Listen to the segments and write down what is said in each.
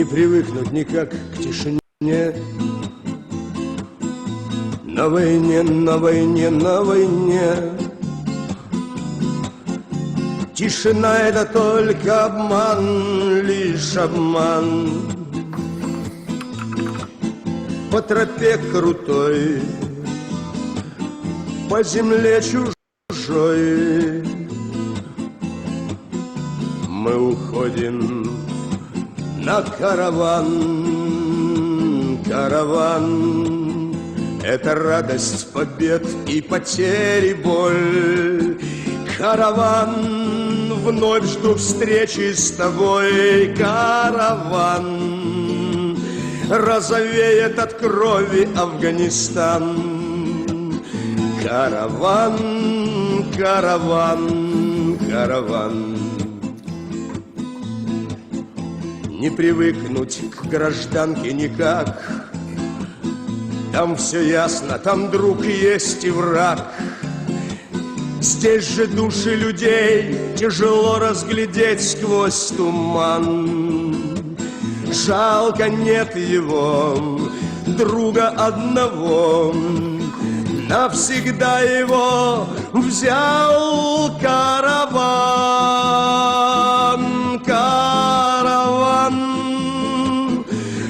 Не привыкнуть никак к тишине. На войне, на войне, на войне. Тишина — это только обман, лишь обман. По тропе крутой, по земле чужой мы уходим на караван, караван. Это радость побед и потери, боль. Караван, вновь жду встречи с тобой. Караван, розовеет от крови Афганистан. Караван, караван, караван. Не привыкнуть к гражданке никак. Там все ясно, там друг есть и враг. Здесь же души людей тяжело разглядеть сквозь туман. Жалко нет его, друга одного. Навсегда его взял караван, караван.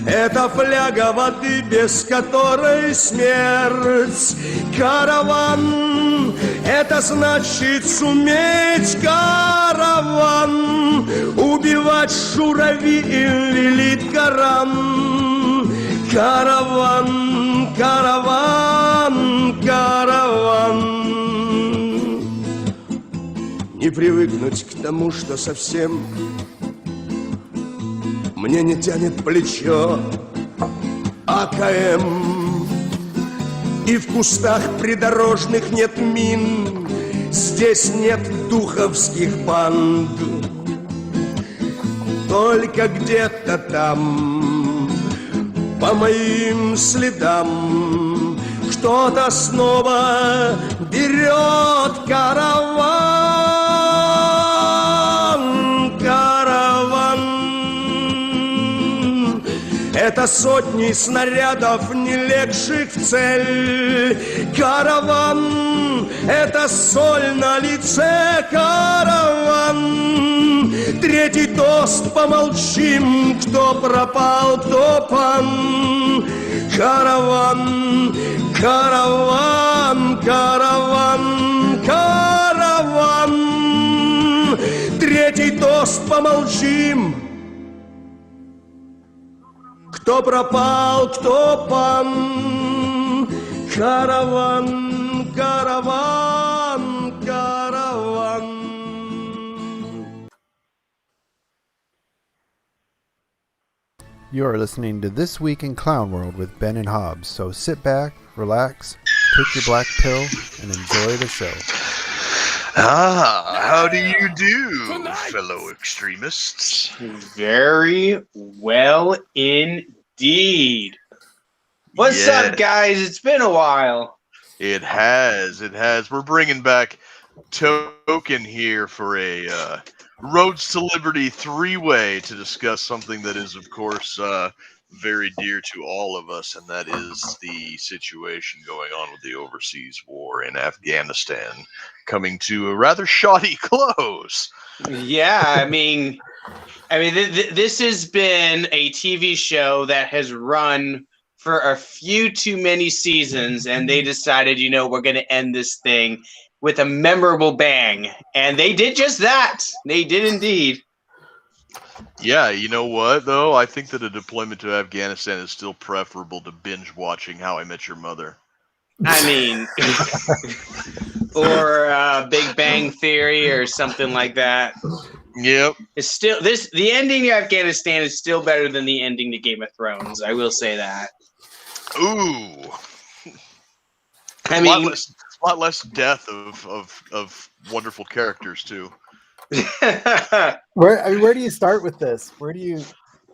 Это фляга воды, без которой смерть. Караван, это значит суметь. Караван, убивать шурави и велит Коран. Караван, караван, караван. Не привыкнуть к тому, что совсем мне не тянет плечо АКМ. И в кустах придорожных нет мин. Здесь нет духовских банд. Только где-то там, по моим следам, кто-то снова берет караван, караван. Это сотни снарядов, не легших в цель. Караван, это соль на лице. Караван, третий тост, помолчим, кто пропал, кто пан. Караван, караван, караван, караван, третий тост, помолчим, кто пропал, кто пан. Караван, караван, караван. You are listening to This Week in Clown World with Ben and Hobbs, so sit back, relax, take your black pill, and enjoy the show. How do you do, fellow extremists? Very well indeed. What's up, guys? It's been a while. It has. We're bringing back Token here for a Roads to Liberty three-way to discuss something that is, of course, very dear to all of us, and that is the situation going on with the overseas war in Afghanistan coming to a rather shoddy close. Yeah, I mean, this has been a TV show that has run for a few too many seasons, and they decided, we're going to end this thing with a memorable bang. And they did just that. They did indeed. Yeah, you know what, though? I think that a deployment to Afghanistan is still preferable to binge watching How I Met Your Mother. I mean, or Big Bang Theory or something like that. Yep. It's still the ending to Afghanistan is still better than the ending to Game of Thrones. I will say that. Ooh. I mean, a lot less death of wonderful characters too. Where do you start with this? Where do you?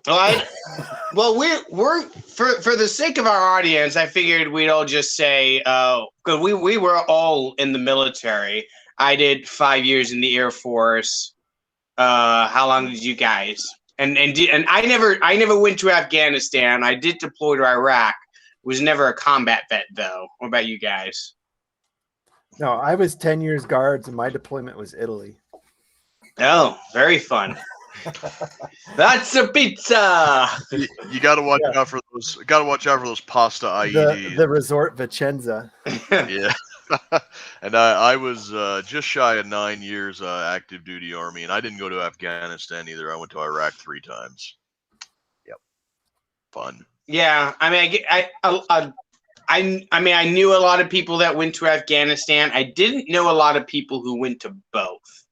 Well, we're for the sake of our audience, I figured we'd all just say, because we were all in the military. I did 5 years in the Air Force. How long did you guys? And I never went to Afghanistan. I did deploy to Iraq. Was never a combat vet though. What about you guys? No, I was 10 years guards and my deployment was Italy. Oh, very fun. That's a pizza. You got to watch out for those. Got to watch out for those pasta IEDs. The resort Vicenza. Yeah. And I was just shy of 9 years active duty Army, and I didn't go to Afghanistan either. I went to Iraq 3 times. Yep. Fun. Yeah, I mean, I knew a lot of people that went to Afghanistan. I didn't know a lot of people who went to both.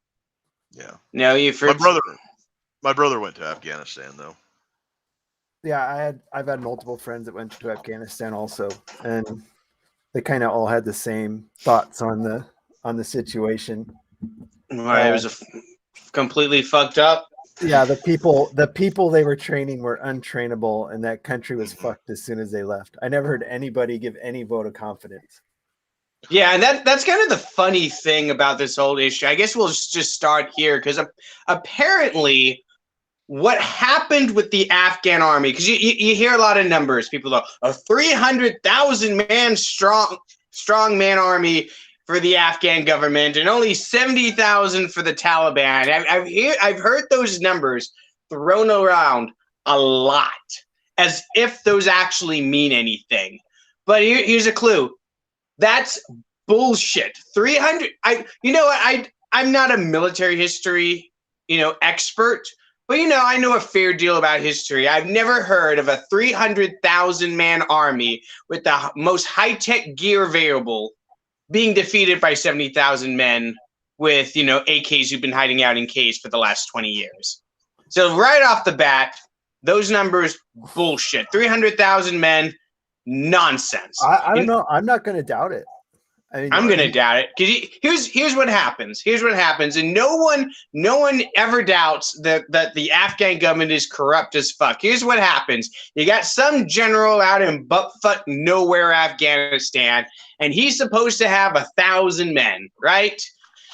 Yeah. No, my brother went to Afghanistan though. Yeah, I've had multiple friends that went to Afghanistan also, and they kind of all had the same thoughts on the situation. It was completely fucked up. Yeah, the people they were training were untrainable, and that country was fucked as soon as they left. I never heard anybody give any vote of confidence. Yeah, and that's kind of the funny thing about this whole issue. I guess we'll just start here because apparently what happened with the Afghan army, because you hear a lot of numbers. People go, a 300,000 man strong man army for the Afghan government and only 70,000 for the Taliban. I've heard those numbers thrown around a lot as if those actually mean anything. But here's a clue. That's bullshit. 300. I'm not a military history, expert, but I know a fair deal about history. I've never heard of a 300,000 man army with the most high-tech gear available being defeated by 70,000 men with, AKs who've been hiding out in caves for the last 20 years. So right off the bat, those numbers, bullshit. 300,000 men, nonsense. I don't know. I'm not going to doubt it. I'm going to doubt it. Because here's what happens. And no one ever doubts that the Afghan government is corrupt as fuck. Here's what happens. You got some general out in buttfuck nowhere, Afghanistan, and he's supposed to have 1,000 men, right?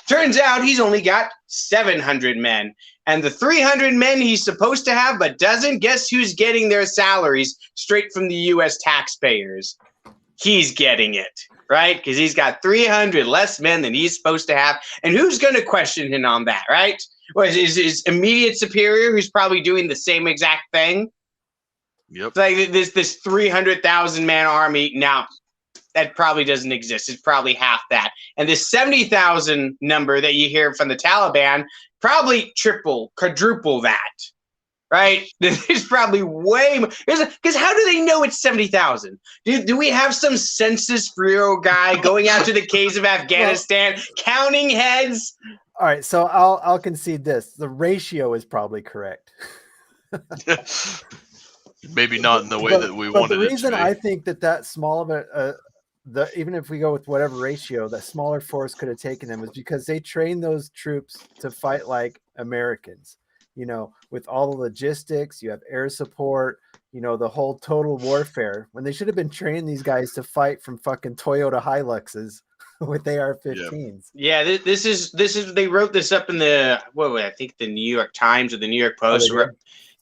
Turns out he's only got 700 men. And the 300 men he's supposed to have but doesn't, guess who's getting their salaries straight from the U.S. taxpayers? He's getting it, right? Because he's got 300 less men than he's supposed to have. And who's going to question him on that, right? Well, his immediate superior, who's probably doing the same exact thing? Yep. It's like this 300,000 man army, now that probably doesn't exist. It's probably half that. And this 70,000 number that you hear from the Taliban, probably triple, quadruple that. Right? There's probably way more. Because how do they know it's 70,000? Do we have some Census Bureau guy going out to the caves of Afghanistan, counting heads? All right, so I'll concede this. The ratio is probably correct. Maybe not in the way that we wanted it to be. The reason I think that small of even if we go with whatever ratio, that smaller force could have taken them, was because they trained those troops to fight like Americans. With all the logistics, you have air support, the whole total warfare, when they should have been training these guys to fight from fucking Toyota Hiluxes with AR-15s. Yeah, this is they wrote this up in I think the New York Times or the New York Post.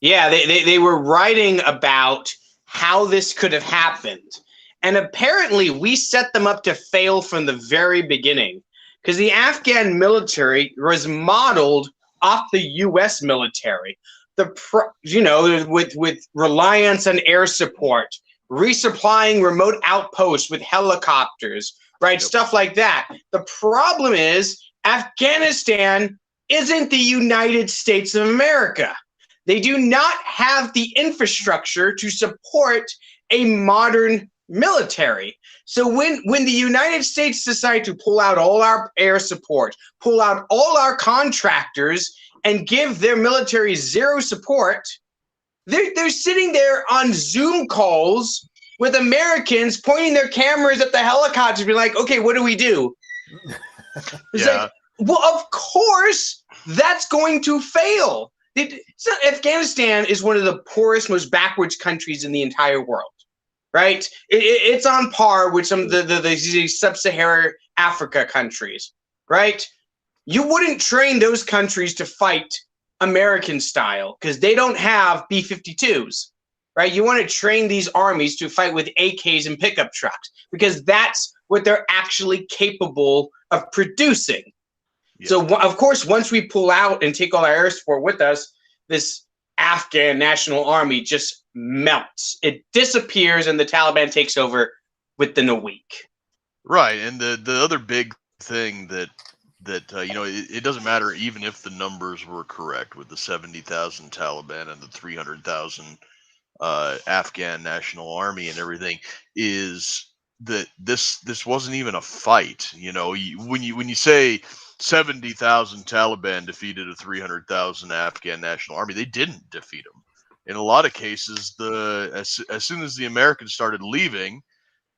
They were writing about how this could have happened. And apparently we set them up to fail from the very beginning, because the Afghan military was modeled off the U.S. military, with reliance on air support, resupplying remote outposts with helicopters, right? Yep. Stuff like that. The problem is Afghanistan isn't the United States of America. They do not have the infrastructure to support a modern military. So when the United States decide to pull out all our air support, pull out all our contractors, and give their military zero support, they're sitting there on Zoom calls with Americans pointing their cameras at the helicopters, be like, okay, what do we do? It's like, well, of course that's going to fail. Afghanistan is one of the poorest, most backwards countries in the entire world. Right? It's on par with some of the sub-Saharan Africa countries, right? You wouldn't train those countries to fight American style because they don't have B-52s, right? You want to train these armies to fight with AKs and pickup trucks because that's what they're actually capable of producing. Yeah. So, of course, once we pull out and take all our air support with us, this Afghan National Army just melts. It disappears and the Taliban takes over within a week. Right, and the other big thing that it doesn't matter even if the numbers were correct with the 70,000 Taliban and the 300,000 Afghan National Army and everything, is that this wasn't even a fight. When you say 70,000 Taliban defeated a 300,000 Afghan National Army, they didn't defeat them. In a lot of cases, as soon as the Americans started leaving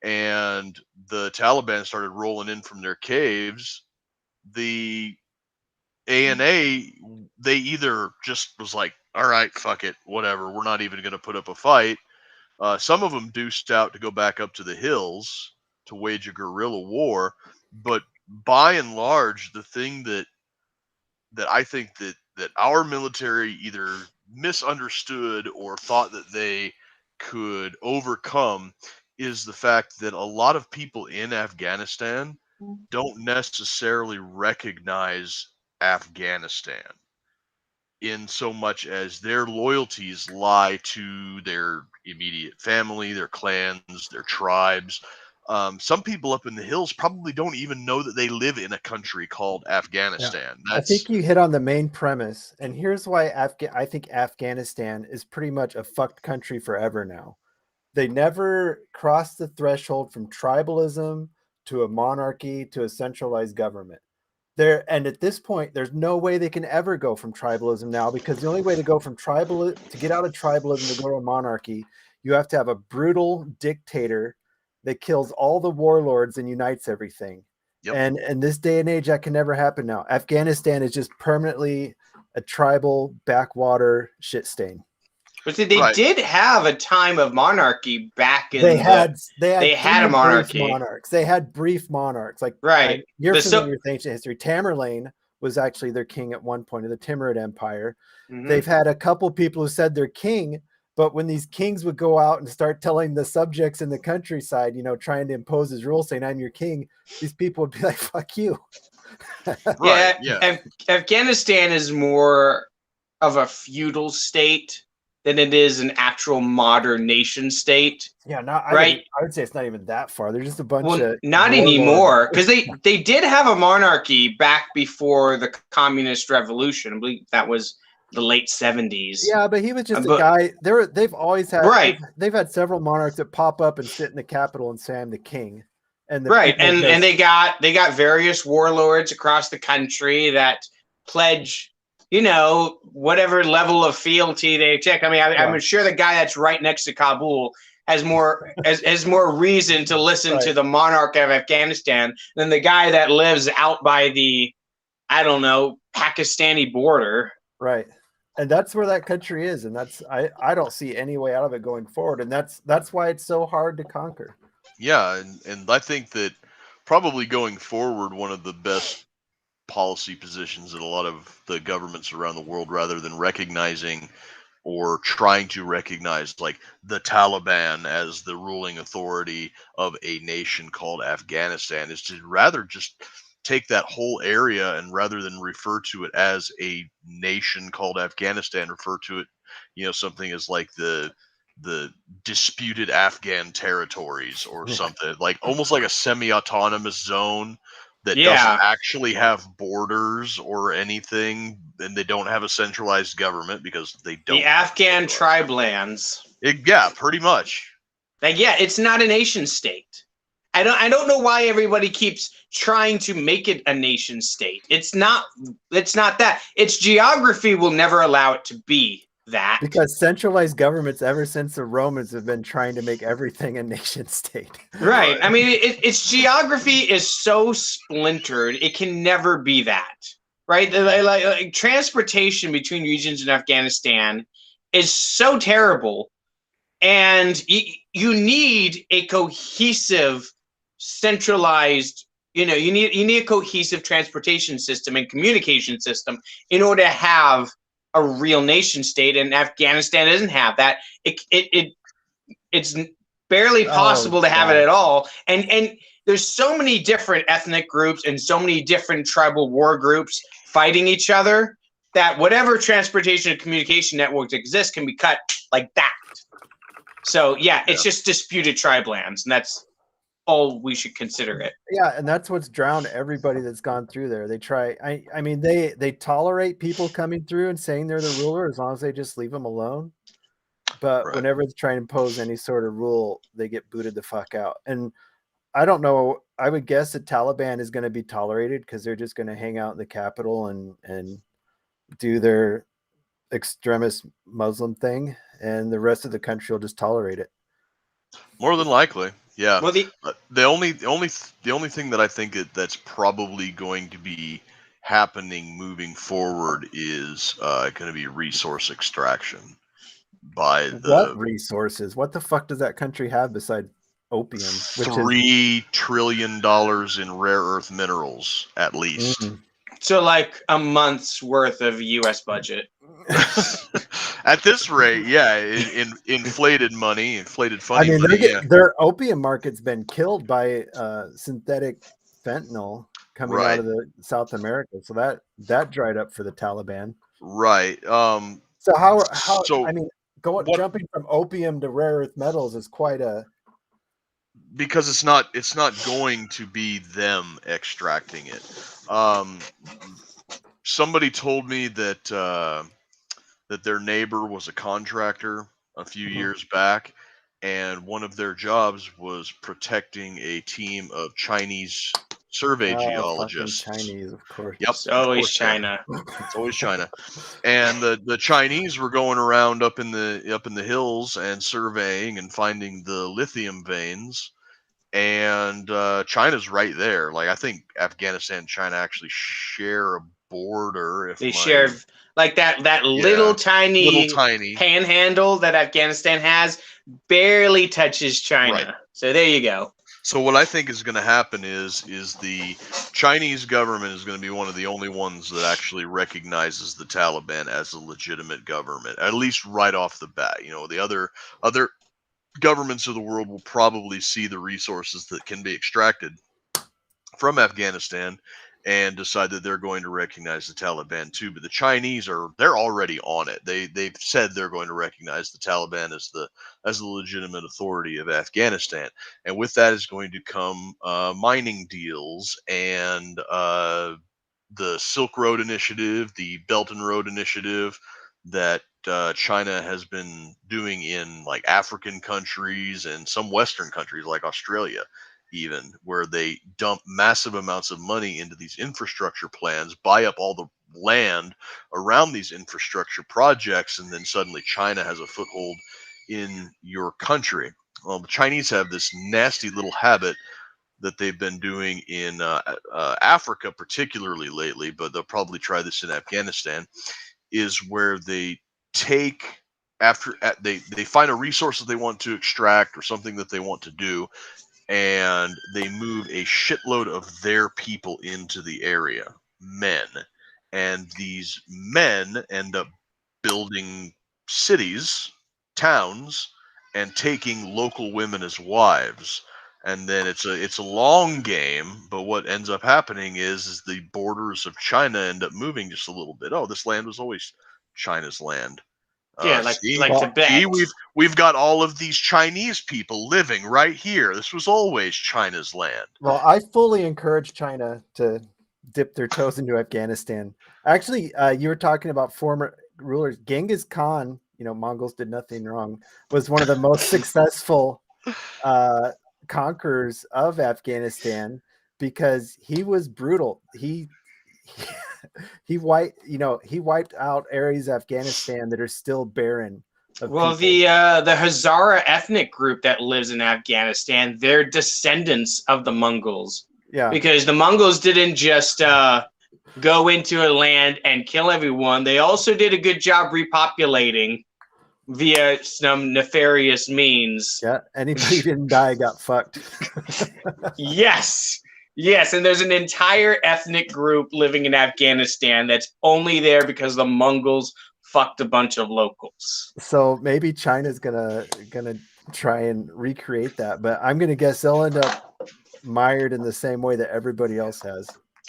and the Taliban started rolling in from their caves, the ANA, they either just was like, all right, fuck it, whatever, we're not even going to put up a fight. Some of them deuced out to go back up to the hills to wage a guerrilla war. But by and large, the thing that I think that our military either misunderstood or thought that they could overcome is the fact that a lot of people in Afghanistan don't necessarily recognize Afghanistan in so much as their loyalties lie to their immediate family, their clans, their tribes. Some people up in the hills probably don't even know that they live in a country called Afghanistan. Yeah. I think you hit on the main premise, and here's why I think Afghanistan is pretty much a fucked country forever now. They never crossed the threshold from tribalism to a monarchy to a centralized government. And at this point, there's no way they can ever go from tribalism now, because the only way to go from to get out of tribalism to go to a monarchy, you have to have a brutal dictator that kills all the warlords and unites everything. Yep. And in this day and age, that can never happen now. Afghanistan is just permanently a tribal backwater shit stain. But see, they did have a time of monarchy back in they had a monarchy. Monarchs. They had brief monarchs. You're familiar with ancient history. Tamerlane was actually their king at one point of the Timurid Empire. Mm-hmm. They've had a couple people who said they're king, but when these kings would go out and start telling the subjects in the countryside, trying to impose his rule, saying I'm your king, these people would be like, fuck you. Afghanistan is more of a feudal state than it is an actual modern nation state. Yeah, I would say it's not even that far. They're just a bunch of not anymore, because they did have a monarchy back before the communist revolution. I believe that was the late 70s. Yeah, but he was just a guy. They've always had they've had several monarchs that pop up and sit in the capital and say I'm the king. And they got various warlords across the country that pledge whatever level of fealty they check. I mean, I'm sure the guy that's right next to Kabul has more reason to listen to the monarch of Afghanistan than the guy that lives out by the, Pakistani border. Right. And that's where that country is. And I don't see any way out of it going forward. And that's why it's so hard to conquer. Yeah. And I think that probably going forward, one of the best policy positions that a lot of the governments around the world, rather than recognizing or trying to recognize like the Taliban as the ruling authority of a nation called Afghanistan, is to rather just take that whole area and rather than refer to it as a nation called Afghanistan, refer to it, something as like the disputed Afghan territories or something, like almost like a semi-autonomous zone that doesn't actually have borders or anything, and they don't have a centralized government because they don't. The Afghan tribe lands. Pretty much. It's not a nation state. I don't know why everybody keeps trying to make it a nation state. It's not that. Its geography will never allow it to be that. Because centralized governments ever since the Romans have been trying to make everything a nation state. Right. I mean, its geography is so splintered, it can never be that. Right? Like transportation between regions in Afghanistan is so terrible, and you need a cohesive, centralized, you need a cohesive transportation system and communication system in order to have a real nation state, and Afghanistan doesn't have that. It's barely possible to have it at all. And there's so many different ethnic groups and so many different tribal war groups fighting each other that whatever transportation and communication networks exist can be cut like that. So yeah, it's just disputed tribe lands, and that's all we should consider it. Yeah, and that's what's drowned everybody that's gone through there. They try. I mean, they tolerate people coming through and saying they're the ruler as long as they just leave them alone. But whenever they try and impose any sort of rule, they get booted the fuck out. And I don't know. I would guess the Taliban is going to be tolerated because they're just going to hang out in the capital and do their extremist Muslim thing, and the rest of the country will just tolerate it. More than likely, yeah. Well, the only thing that I think that's probably going to be happening moving forward is going to be resource extraction by what resources? What the fuck does that country have besides opium? $3 trillion in rare earth minerals, at least. So like a month's worth of U.S. budget. At this rate, yeah, inflated money, inflated funding. I mean, their opium market's been killed by synthetic fentanyl coming out of the South America, so that dried up for the Taliban. Right. So how? I mean, jumping from opium to rare earth metals is quite a. Because it's not going to be them extracting it. Somebody told me that that their neighbor was a contractor a few years back, and one of their jobs was protecting a team of Chinese survey geologists. Chinese, of course. Yep, it's always China. It's always China. And the Chinese were going around up in the hills and surveying and finding the lithium veins. And China's right there. Like, I think Afghanistan and China actually share a border. They share like that little tiny panhandle that Afghanistan has barely touches China. Right. So there you go. So what I think is going to happen is the Chinese government is going to be one of the only ones that actually recognizes the Taliban as a legitimate government, at least right off the bat. You know, the other governments of the world will probably see the resources that can be extracted from Afghanistan and decide that they're going to recognize the Taliban too. But the Chinese they're already on it. They've said they're going to recognize the Taliban as the legitimate authority of Afghanistan. And with that is going to come mining deals and the Silk Road Initiative, the Belt and Road Initiative that China has been doing in like African countries and some Western countries like Australia, even, where they dump massive amounts of money into these infrastructure plans, buy up all the land around these infrastructure projects, and then suddenly China has a foothold in your country. Well, the Chinese have this nasty little habit that they've been doing in Africa, particularly lately, but they'll probably try this in Afghanistan, is where they take they find a resource that they want to extract or something that they want to do, and they move a shitload of their people into the area, men. And these men end up building cities, towns, and taking local women as wives. And then it's a long game, but what ends up happening is the borders of China end up moving just a little bit. Oh, this land was always China's land. Yeah, like Tibet. We've got all of these Chinese people living right here. This was always China's land. Well, I fully encourage China to dip their toes into Afghanistan. Actually, you were talking about former rulers. Genghis Khan, Mongols did nothing wrong, was one of the most successful conquerors of Afghanistan because he was brutal. He wiped out areas of Afghanistan that are still barren. Well, the Hazara ethnic group that lives in Afghanistan, they're descendants of the Mongols. Yeah, because the Mongols didn't just go into a land and kill everyone. They also did a good job repopulating via some nefarious means. Yeah, anybody who didn't die got fucked. Yes, and there's an entire ethnic group living in Afghanistan that's only there because the Mongols fucked a bunch of locals. So maybe China's gonna try and recreate that, but I'm gonna guess they'll end up mired in the same way that everybody else has.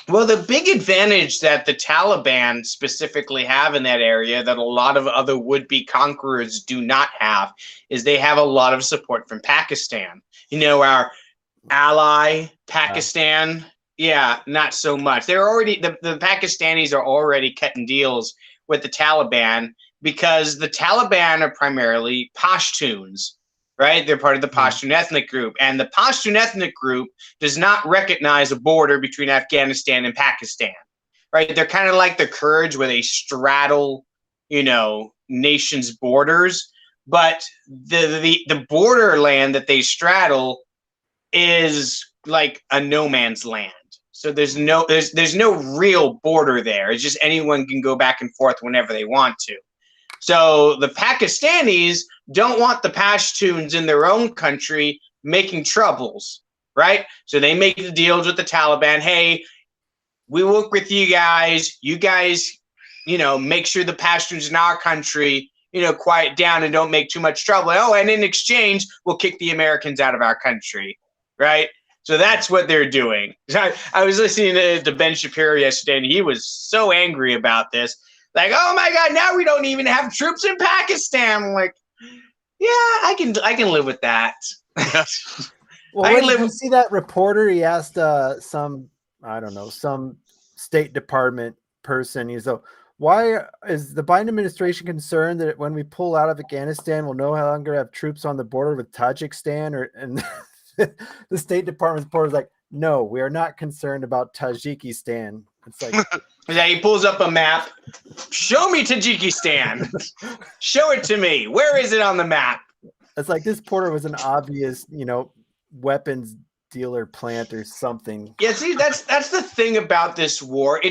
Well, the big advantage that the Taliban specifically have in that area that a lot of other would-be conquerors do not have is they have a lot of support from Pakistan. Our ally, Pakistan, not so much. They're already the Pakistanis are already cutting deals with the Taliban because the Taliban are primarily Pashtuns. Right? They're part of the Pashtun ethnic group. And the Pashtun ethnic group does not recognize a border between Afghanistan and Pakistan. Right? They're kind of like the Kurds where they straddle, nations' borders. But the borderland that they straddle is like a no man's land. So there's no real border there. It's just anyone can go back and forth whenever they want to. So the Pakistanis don't want the Pashtuns in their own country making troubles, right? So they make the deals with the Taliban. Hey, we work with you guys. You guys, make sure the Pashtuns in our country, quiet down and don't make too much trouble. Oh, and in exchange, we'll kick the Americans out of our country, right? So that's what they're doing. I was listening to Ben Shapiro yesterday, and he was so angry about this. Like, oh my God, now we don't even have troops in Pakistan. I'm like, yeah, I can live with that. Well, did you see that reporter? He asked some State Department person. He's like, why is the Biden administration concerned that when we pull out of Afghanistan, we'll no longer have troops on the border with Tajikistan? And the State Department reporter is like, no, we are not concerned about Tajikistan. It's like, yeah, he pulls up a map. Show me Tajikistan. Show it to me. Where is it on the map? It's like this porter was an obvious, weapons dealer plant or something. Yeah, see, that's the thing about this war.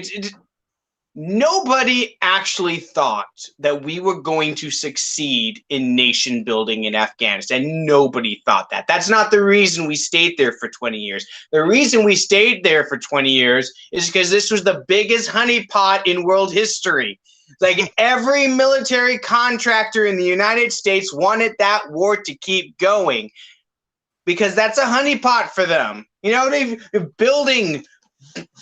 Nobody actually thought that we were going to succeed in nation building in Afghanistan. Nobody thought that. That's not the reason we stayed there for 20 years. The reason we stayed there for 20 years is because this was the biggest honeypot in world history. Like every military contractor in the United States wanted that war to keep going because that's a honeypot for them. They've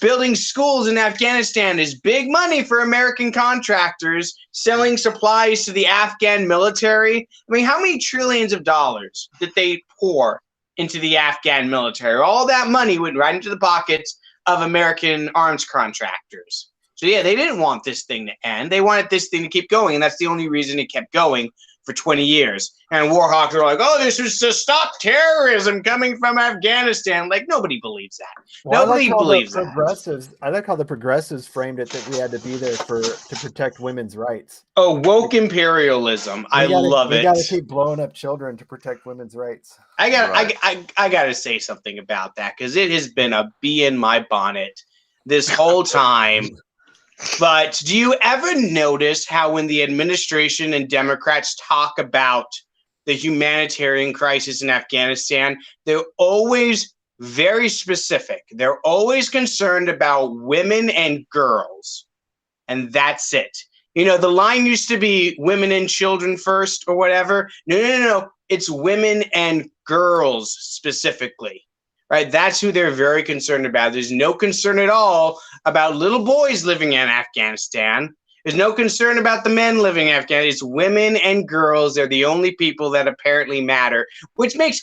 building schools in Afghanistan is big money for American contractors selling supplies to the Afghan military. I mean, how many trillions of dollars did they pour into the Afghan military? All that money went right into the pockets of American arms contractors. So yeah, they didn't want this thing to end. They wanted this thing to keep going, and that's the only reason it kept going for 20 years. And war hawks are like, oh, this is to stop terrorism coming from Afghanistan. Like, nobody believes that. Well, Nobody believes that. I like how the progressives framed it that we had to be there to protect women's rights. Oh, woke imperialism. I love it. We got to keep blowing up children to protect women's rights. I got to say something about that because it has been a bee in my bonnet this whole time. But do you ever notice how when the administration and Democrats talk about the humanitarian crisis in Afghanistan, they're always very specific. They're always concerned about women and girls. And that's it. The line used to be women and children first or whatever. No. It's women and girls specifically. Right, that's who they're very concerned about. There's no concern at all about little boys living in Afghanistan. There's no concern about the men living in Afghanistan. It's women and girls. They're the only people that apparently matter, which makes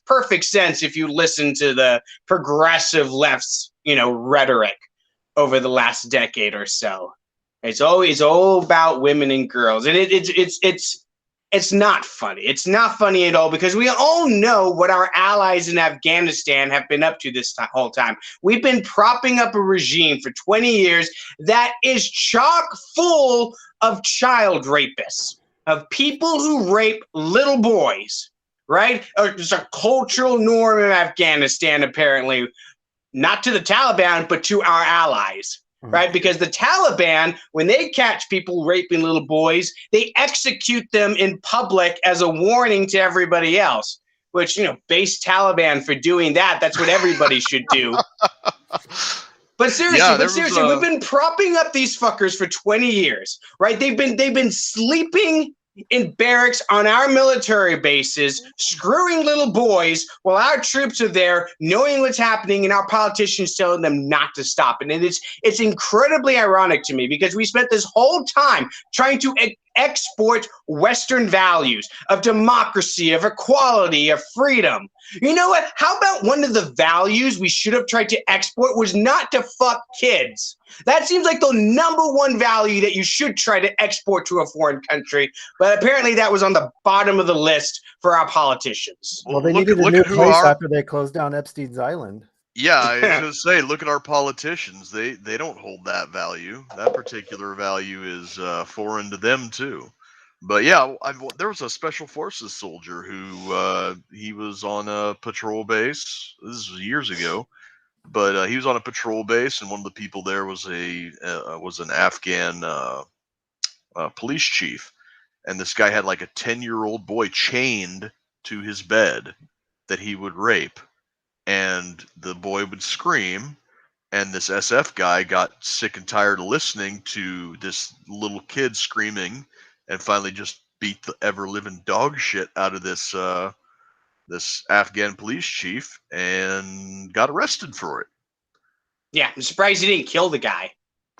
perfect sense if you listen to the progressive left's, rhetoric over the last decade or so. It's all about women and girls, and it's not funny. It's not funny at all because we all know what our allies in Afghanistan have been up to this whole time. We've been propping up a regime for 20 years that is chock full of child rapists, of people who rape little boys, right? It's a cultural norm in Afghanistan, apparently, not to the Taliban, but to our allies. Right? Because the Taliban, when they catch people raping little boys, they execute them in public as a warning to everybody else, which, base Taliban for doing that. That's what everybody should do. But seriously, Yeah, we've been propping up these fuckers for 20 years, right? They've been sleeping in barracks on our military bases, screwing little boys while our troops are there, knowing what's happening, and our politicians telling them not to stop. And it's incredibly ironic to me because we spent this whole time trying to export Western values of democracy, of equality, of freedom. You know what? How about one of the values we should have tried to export was not to fuck kids? That seems like the number one value that you should try to export to a foreign country. But apparently that was on the bottom of the list for our politicians. Well, they needed a new place after they closed down Epstein's Island. Yeah, I was going to say, look at our politicians. They don't hold that value. That particular value is foreign to them too. But yeah, there was a special forces soldier who he was on a patrol base. This was years ago, but he was on a patrol base, and one of the people there was an Afghan police chief, and this guy had like a 10-year-old boy chained to his bed that he would rape, and the boy would scream. And this SF guy got sick and tired of listening to this little kid screaming, and finally just beat the ever-living dog shit out of this this Afghan police chief and got arrested for it. Yeah, I'm surprised he didn't kill the guy.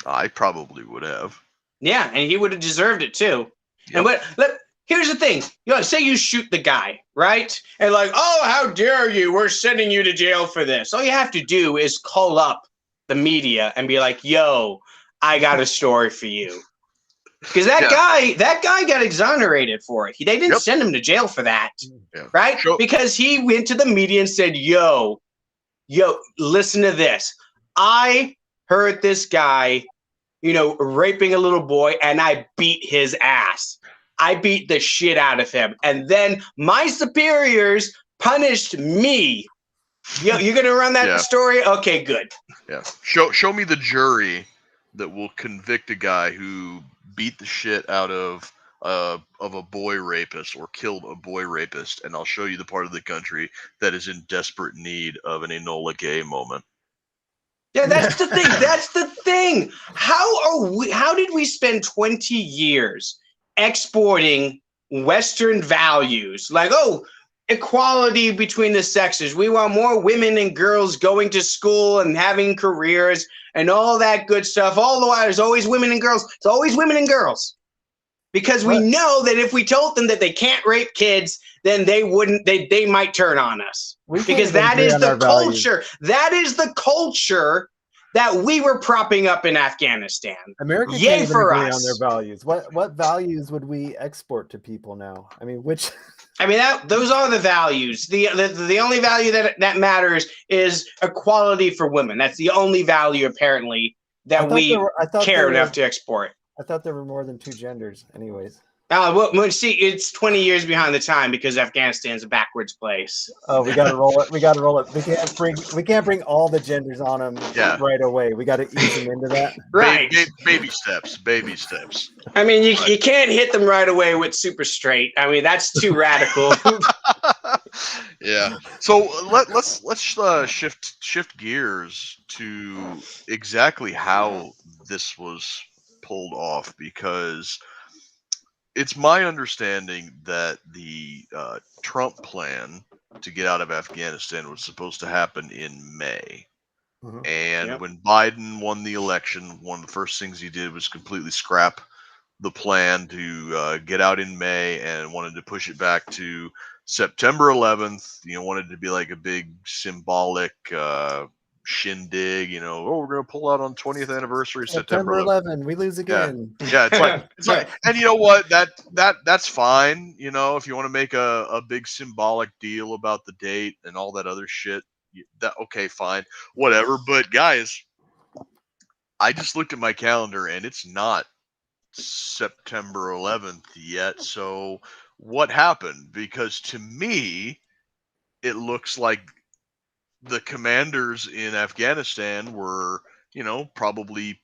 I probably would have. Yeah, and he would have deserved it too. Yep. And here's the thing. Say you shoot the guy, right? And like, oh, how dare you? We're sending you to jail for this. All you have to do is call up the media and be like, yo, I got a story for you. Because that guy got exonerated for it. They didn't send him to jail for that, right? Because he went to the media and said, yo, listen to this. I heard this guy, raping a little boy, and I beat his ass. I beat the shit out of him. And then my superiors punished me. You're going to run that story? Okay, good. Yeah. Show me the jury that will convict a guy who beat the shit out of a boy rapist or killed a boy rapist, and I'll show you the part of the country that is in desperate need of an Enola Gay moment. Yeah, that's the thing. That's the thing. How did we spend 20 years exporting Western values like, equality between the sexes? We want more women and girls going to school and having careers and all that good stuff. All the while, there's always women and girls. It's always women and girls. Because we know that if we told them that they can't rape kids, then they might turn on us. Because that is the culture. That is the culture that we were propping up in Afghanistan. America can't even agree on their values. What values would we export to people now? I mean, those are the values. The only value that matters is equality for women. That's the only value apparently that we care enough to export. I thought there were more than two genders, anyways. Well, see, it's 20 years behind the time because Afghanistan's a backwards place. Oh, we gotta roll it. We can't bring all the genders on them right away. We gotta ease them into that. Right. Baby steps. I mean, you can't hit them right away with super straight. I mean, that's too radical. Yeah. So let's shift gears to exactly how this was pulled off, because it's my understanding that the Trump plan to get out of Afghanistan was supposed to happen in May. Mm-hmm. And when Biden won the election, one of the first things he did was completely scrap the plan to get out in May and wanted to push it back to September 11th. Wanted to be like a big symbolic shindig, we're going to pull out on 20th anniversary September 11, we lose again. Yeah, it's like and you know what, that's fine, if you want to make a big symbolic deal about the date and all that other shit, okay, fine, whatever. But guys, I just looked at my calendar and it's not September 11th yet. So what happened? Because to me, it looks like the commanders in Afghanistan were, probably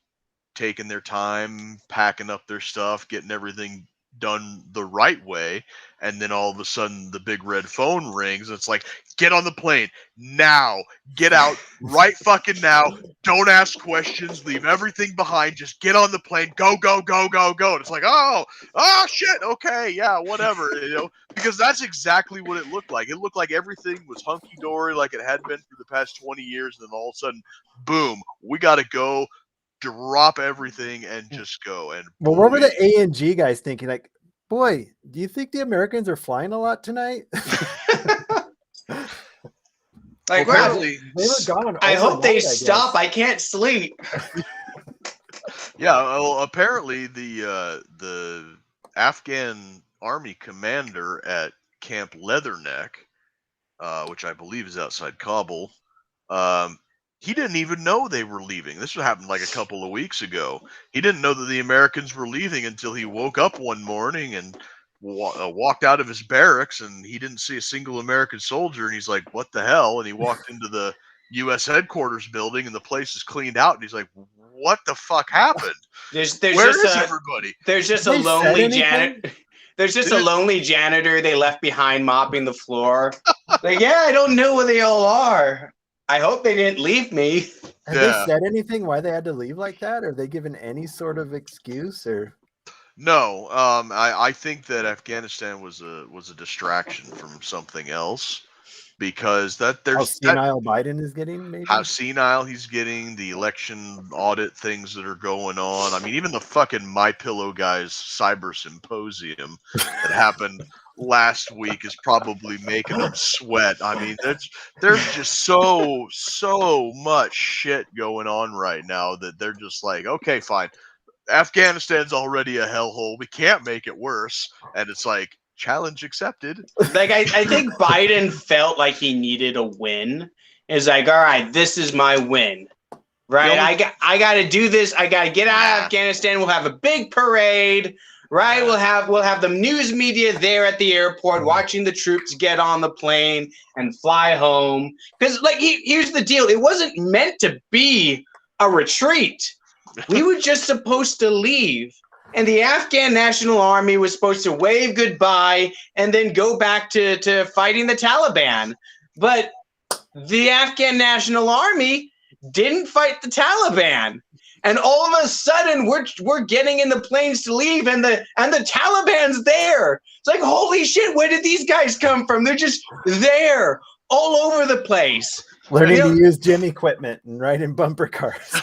taking their time, packing up their stuff, getting everything done the right way. And then all of a sudden the big red phone rings. It's like, get on the plane now, get out right fucking now. Don't ask questions, leave everything behind. Just get on the plane, go, go, go, go, go. And it's like, oh shit. Okay. Yeah, whatever, because that's exactly what it looked like. It looked like everything was hunky dory like it had been for the past 20 years. And then all of a sudden, boom, we got to go, drop everything and just go. And well, what were the A&G guys thinking? Like, boy, do you think the Americans are flying a lot tonight? Like, well, they were gone. I hope they overnight, stop. guess. I can't sleep. Yeah, well, apparently the Afghan army commander at Camp Leatherneck, which I believe is outside Kabul, he didn't even know they were leaving. This happened like a couple of weeks ago. He didn't know that the Americans were leaving until he woke up one morning and walked out of his barracks, and he didn't see a single American soldier. And he's like, "What the hell?" And he walked into the U.S. headquarters building, and the place is cleaned out. And he's like, "What the fuck happened? There's Where just is a, everybody?" There's just a They said lonely anything? janitor. There's just a lonely janitor they left behind mopping the floor. Like, yeah, I don't know where they all are. I hope they didn't leave me. Have they said anything why they had to leave like that? Are they given any sort of excuse or? No, I think that Afghanistan was a distraction from something else, because How there's senile Biden is getting, maybe? how senile he's getting, the election audit things that are going on. I mean, even the fucking My Pillow guys cyber symposium that happened last week is probably making them sweat. I mean, there's just so much shit going on right now that they're just like, okay, fine. Afghanistan's already a hellhole. We can't make it worse. And it's like, challenge accepted. Like, I think Biden felt like he needed a win. It's like, all right, this is my win. Right? I got to do this. I got to get out of Afghanistan. We'll have a big parade. Right? We'll have the news media there at the airport watching the troops get on the plane and fly home. Because, like, here's the deal. It wasn't meant to be a retreat. We were just supposed to leave. And the Afghan National Army was supposed to wave goodbye and then go back to fighting the Taliban. But the Afghan National Army didn't fight the Taliban. And all of a sudden, we're getting in the planes to leave, and the Taliban's there. It's like, holy shit, where did these guys come from? They're just there, all over the place. Learning to use gym equipment and ride in bumper cars.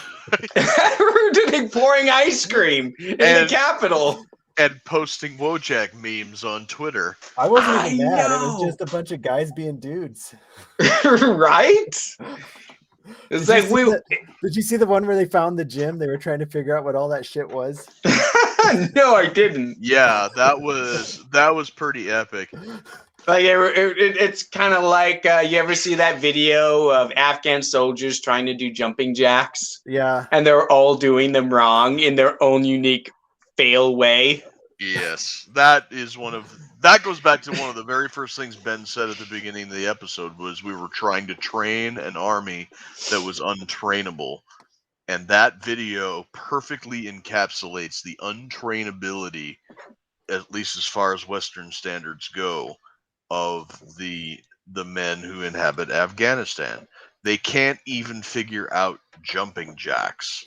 We're doing pouring ice cream in the Capitol. And posting Wojak memes on Twitter. I wasn't even mad. It was just a bunch of guys being dudes. Right? It's like did you see the one where they found the gym? They were trying to figure out what all that shit was. No, I didn't. Yeah, that was pretty epic. Like it's kind of like you ever see that video of Afghan soldiers trying to do jumping jacks? Yeah, and they're all doing them wrong in their own unique fail way. Yes, that goes back to one of the very first things Ben said at the beginning of the episode, was we were trying to train an army that was untrainable. And that video perfectly encapsulates the untrainability, at least as far as Western standards go, of the men who inhabit Afghanistan. They can't even figure out jumping jacks.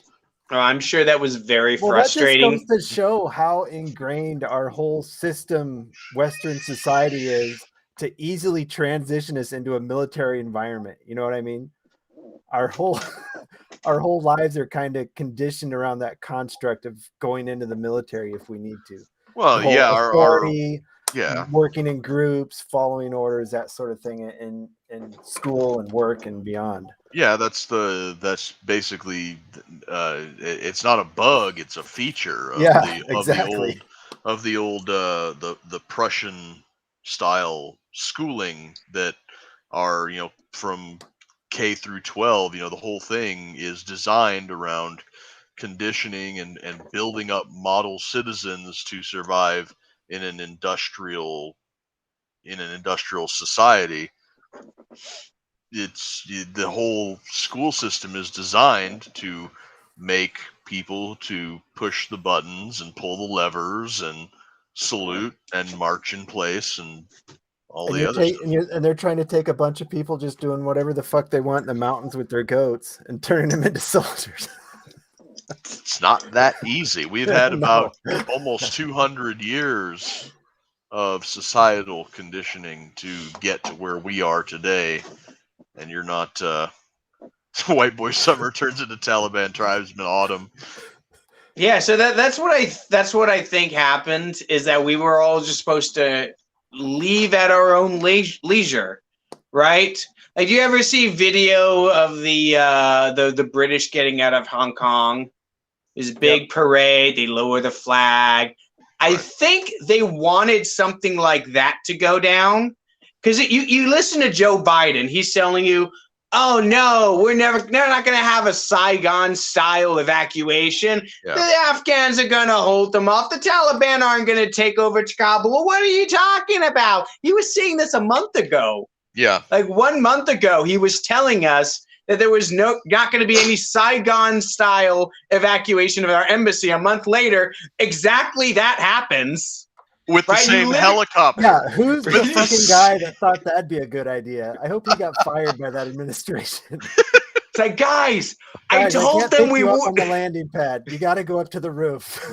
Oh, I'm sure that was very frustrating. That just goes to show how ingrained our whole system, Western society, is to easily transition us into a military environment. You know what I mean? Our whole lives are kind of conditioned around that construct of going into the military if we need to. Well, yeah, authority, yeah, working in groups, following orders, that sort of thing in school and work and beyond. Yeah, that's basically it's not a bug, it's a feature of the old Prussian style schooling that are, from K through 12, the whole thing is designed around conditioning and building up model citizens to survive in an industrial society. The whole school system is designed to make people to push the buttons and pull the levers and salute and march in place and all And the you're other stuff. and they're trying to take a bunch of people just doing whatever the fuck they want in the mountains with their goats and turning them into soldiers. It's not that easy. We've had about No. almost 200 years of societal conditioning to get to where we are today, and you're not white boy summer turns into Taliban tribesman autumn. Yeah, so that's what I think happened, is that we were all just supposed to leave at our own leisure, right? Like, do you ever see video of the British getting out of Hong Kong? This big parade, they lower the flag. I think they wanted something like that to go down, because you listen to Joe Biden, he's telling you, oh no, they're not going to have a Saigon style evacuation. Yeah. The Afghans are going to hold them off. The Taliban aren't going to take over Kabul. Well, what are you talking about? He was saying this a month ago. Yeah. Like 1 month ago, he was telling us that there was not going to be any Saigon style evacuation of our embassy. A month later, exactly that happens. With the same helicopter. Yeah, who's the fucking guy that thought that'd be a good idea? I hope he got fired by that administration. It's like, guys, I told them we would on the landing pad. You got to go up to the roof.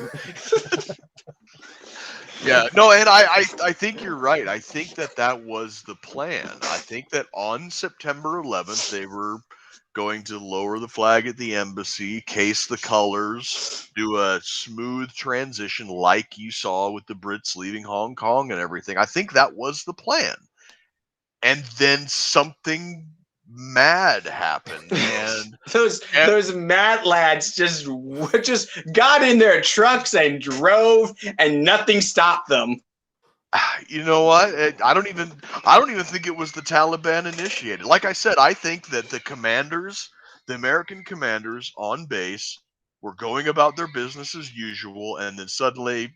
Yeah, no, and I think you're right. I think that was the plan. I think that on September 11th, they were going to lower the flag at the embassy, case the colors, do a smooth transition like you saw with the Brits leaving Hong Kong and everything. I think that was the plan. And then something mad happened, and those mad lads just got in their trucks and drove, and nothing stopped them. You know what? I don't even think it was the Taliban initiated. Like I said, I think that the American commanders on base were going about their business as usual, and then suddenly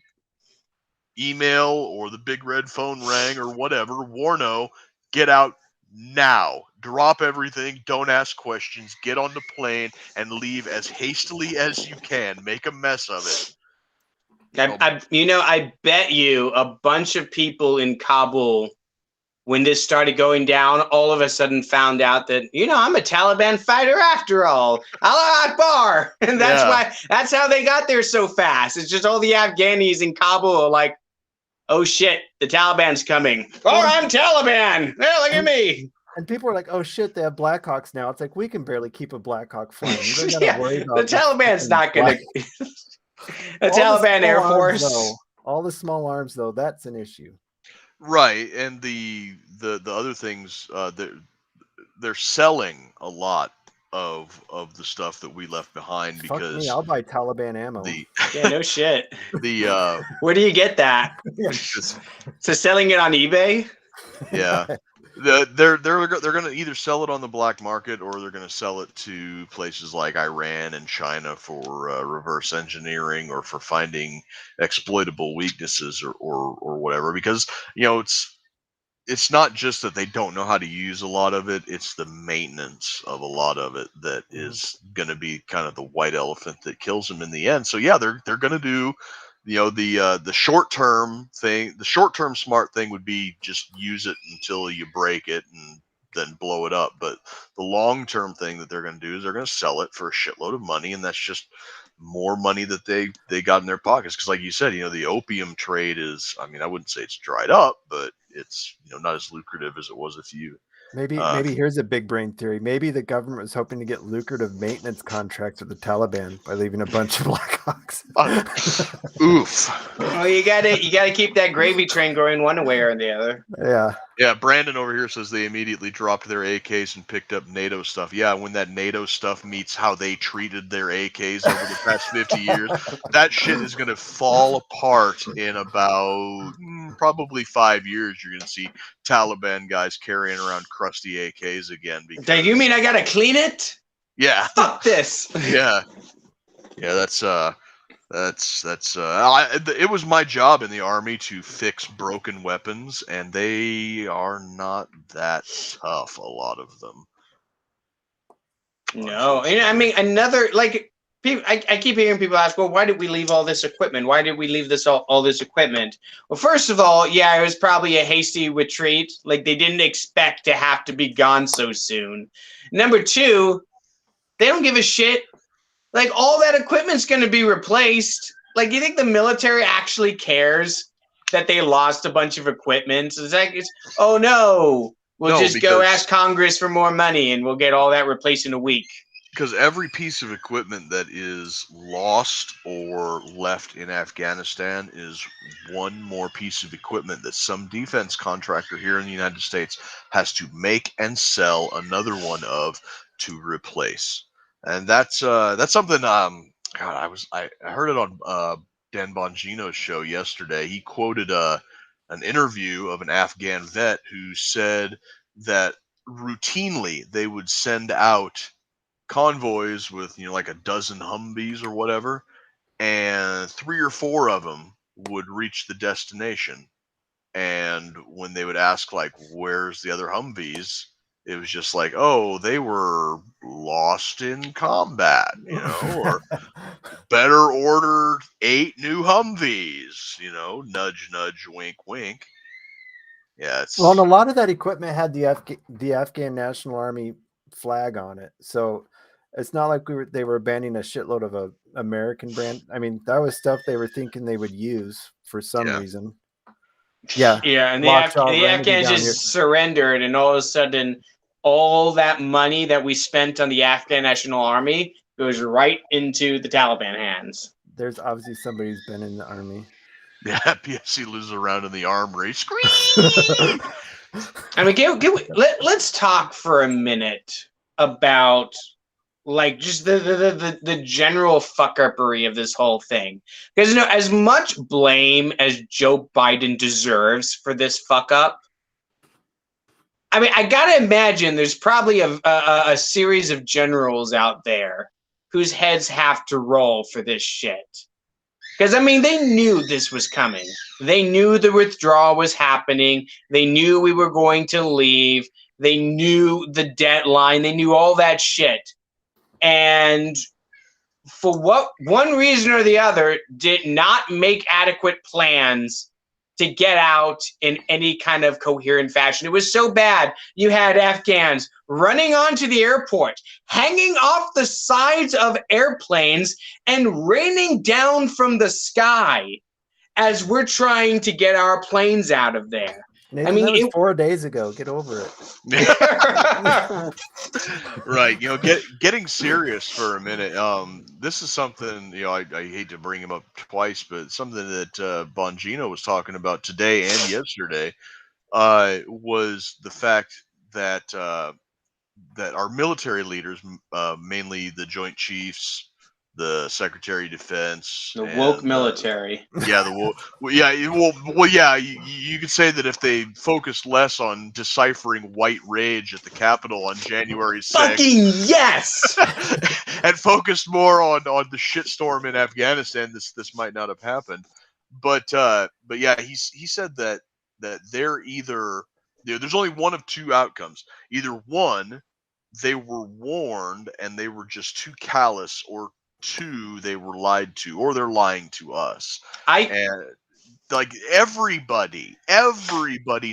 email or the big red phone rang or whatever, Warno, get out now. Drop everything, don't ask questions, get on the plane and leave as hastily as you can. Make a mess of it. I bet you a bunch of people in Kabul, when this started going down, all of a sudden found out that, I'm a Taliban fighter after all. Allah Akbar. And that's how they got there so fast. It's just all the Afghanis in Kabul are like, oh shit, the Taliban's coming. Oh, I'm Taliban. Yeah, look at me. And people are like, oh shit, they have Blackhawks now. It's like, we can barely keep a Blackhawk flying. You don't gotta worry about the Taliban's not going to... The Taliban Air Force. All the small arms, though, that's an issue. Right, and the other things, they're selling a lot of the stuff that we left behind. Fuck because me, I'll buy Taliban ammo. Yeah, no shit. The where do you get that? So selling it on eBay? Yeah. They're going to either sell it on the black market, or they're going to sell it to places like Iran and China for reverse engineering, or for finding exploitable weaknesses or whatever. Because it's not just that they don't know how to use a lot of it; it's the maintenance of a lot of it that is going to be kind of the white elephant that kills them in the end. So yeah, they're going to do. The short term thing, the short term smart thing would be just use it until you break it and then blow it up. But the long term thing that they're going to do is they're going to sell it for a shitload of money, and that's just more money that they got in their pockets. Because like you said, the opium trade is, I wouldn't say it's dried up, but it's not as lucrative as it was a few. Maybe here's a big brain theory. Maybe the government was hoping to get lucrative maintenance contracts with the Taliban by leaving a bunch of Blackhawks. Oof. Oh, you gotta keep that gravy train going one way or the other. Yeah. Yeah, Brandon over here says they immediately dropped their AKs and picked up NATO stuff. Yeah, when that NATO stuff meets how they treated their AKs over the past 50 years, that shit is going to fall apart in about probably 5 years. You're going to see Taliban guys carrying around crusty AKs again. Because, you mean I got to clean it? Yeah. Fuck this. Yeah. Yeah, that's it was my job in the Army to fix broken weapons, and they are not that tough, a lot of them. No, another, like, I keep hearing people ask, well, why did we leave all this equipment? Why did we leave all this equipment? Well, first of all, yeah, it was probably a hasty retreat. Like, they didn't expect to have to be gone so soon. Number two, they don't give a shit. Like, all that equipment's going to be replaced. Like, you think the military actually cares that they lost a bunch of equipment? It's like, oh no, we'll just go ask Congress for more money and we'll get all that replaced in a week. Because every piece of equipment that is lost or left in Afghanistan is one more piece of equipment that some defense contractor here in the United States has to make and sell another one of to replace. And that's something. God, I heard it on Dan Bongino's show yesterday. He quoted an interview of an Afghan vet who said that routinely they would send out convoys with like a dozen Humvees or whatever, and 3 or 4 of them would reach the destination. And when they would ask like, where's the other Humvees, it was just like, oh, they were lost in combat, or better order 8 new Humvees, nudge nudge, wink wink. Yeah, Well, and a lot of that equipment had the Afghan National Army flag on it, so it's not like they were banning a shitload of American brand. I mean, that was stuff they were thinking they would use for some reason. Yeah, and the Afghans just surrendered, and all of a sudden, all that money that we spent on the Afghan National Army goes right into the Taliban hands. There's obviously somebody who's been in the army. Yeah, PFC loses around in the armory. I mean, let's talk for a minute about like just the general fuck-uppery of this whole thing. Because as much blame as Joe Biden deserves for this fuck up, I mean, I gotta imagine there's probably a series of generals out there whose heads have to roll for this shit. Because, I mean, they knew this was coming. They knew the withdrawal was happening. They knew we were going to leave. They knew the deadline. They knew all that shit. And for one reason or the other, did not make adequate plans to get out in any kind of coherent fashion. It was so bad. You had Afghans running onto the airport, hanging off the sides of airplanes, and raining down from the sky as we're trying to get our planes out of there. Nathan, I mean, that was 4 days ago. Get over it. Right. Getting serious for a minute. This is something, I hate to bring him up twice, but something that Bongino was talking about today and yesterday was the fact that that our military leaders, mainly the Joint Chiefs, the Secretary of Defense, the woke military. Yeah, you could say that if they focused less on deciphering white rage at the Capitol on January 6th, fucking yes, and focused more on the shitstorm in Afghanistan, this might not have happened. But yeah, he said that they're either there's only one of two outcomes. Either one, they were warned and they were just too callous, or two, they were lied to, or they're lying to us. And like everybody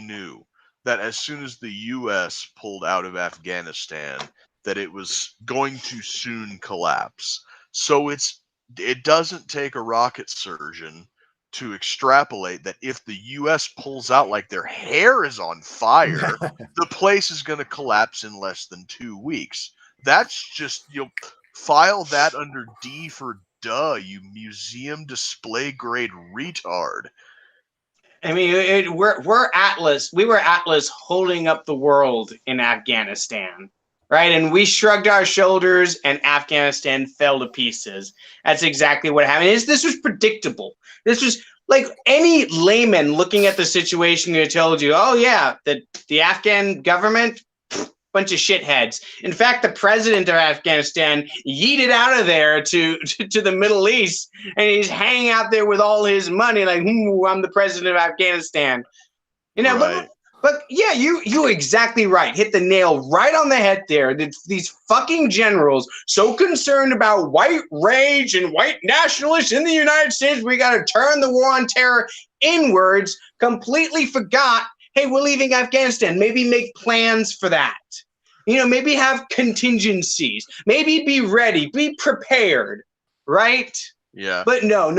knew that as soon as the U.S. pulled out of Afghanistan, that it was going to soon collapse. So it doesn't take a rocket surgeon to extrapolate that if the U.S. pulls out like their hair is on fire, the place is going to collapse in less than 2 weeks. That's just, file that under D for duh, you museum display grade retard. I mean, we're Atlas. We were Atlas holding up the world in Afghanistan, right? And we shrugged our shoulders, and Afghanistan fell to pieces. That's exactly what happened. This was predictable. This was like any layman looking at the situation who told you, oh yeah, the Afghan government, bunch of shitheads. In fact, the president of Afghanistan yeeted out of there to the Middle East, and he's hanging out there with all his money, like, I'm the president of Afghanistan. Right. But yeah, you're exactly right. Hit the nail right on the head there. These fucking generals so concerned about white rage and white nationalists in the United States, we got to turn the war on terror inwards, completely forgot, hey, we're leaving Afghanistan. Maybe make plans for that. Maybe have contingencies. Maybe be ready, be prepared, right? Yeah. But no.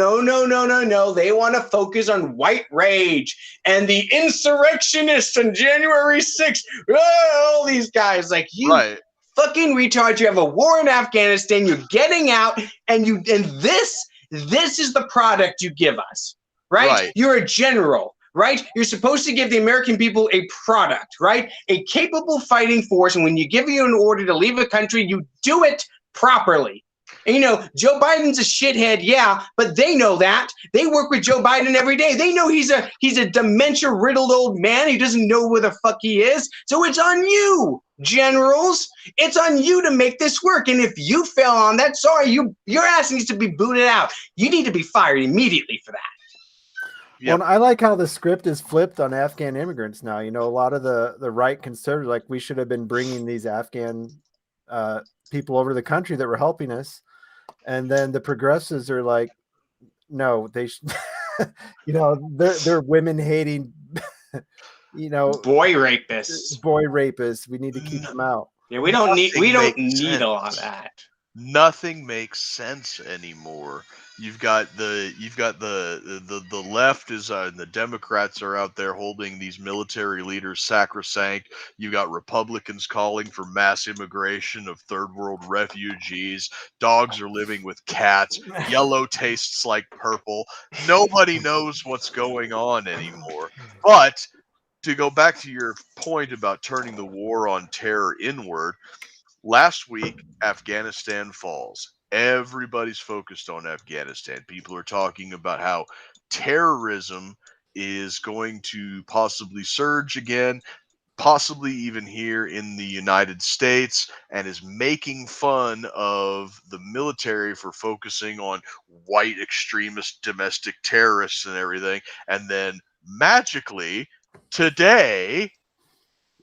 They want to focus on white rage and the insurrectionists on January 6th. All these guys, like, you Right. fucking retard. You have a war in Afghanistan. You're getting out, and this is the product you give us, right? You're a general. Right? You're supposed to give the American people a product, right? A capable fighting force. And when you give you an order to leave a country, you do it properly. And Joe Biden's a shithead, yeah, but they know that. They work with Joe Biden every day. They know he's a dementia-riddled old man. He doesn't know where the fuck he is. So it's on you, generals. It's on you to make this work. And if you fail on that, sorry, your ass needs to be booted out. You need to be fired immediately for that. Yep. Well, I like how the script is flipped on Afghan immigrants now. A lot of the right conservatives, like, we should have been bringing these Afghan people over to the country that were helping us. And then the progressives are like, no, they they're women hating, boy rapists. We need to keep them out. Yeah, we don't need a lot of that. Nothing makes sense anymore. You've got the left is the Democrats are out there holding these military leaders sacrosanct. You got Republicans calling for mass immigration of third world refugees. Dogs are living with cats. Yellow tastes like purple. Nobody knows what's going on anymore. But to go back to your point about turning the war on terror inward, last week, Afghanistan falls. Everybody's focused on Afghanistan. People are talking about how terrorism is going to possibly surge again, possibly even here in the United States, and is making fun of the military for focusing on white extremist domestic terrorists and everything. And then magically, today,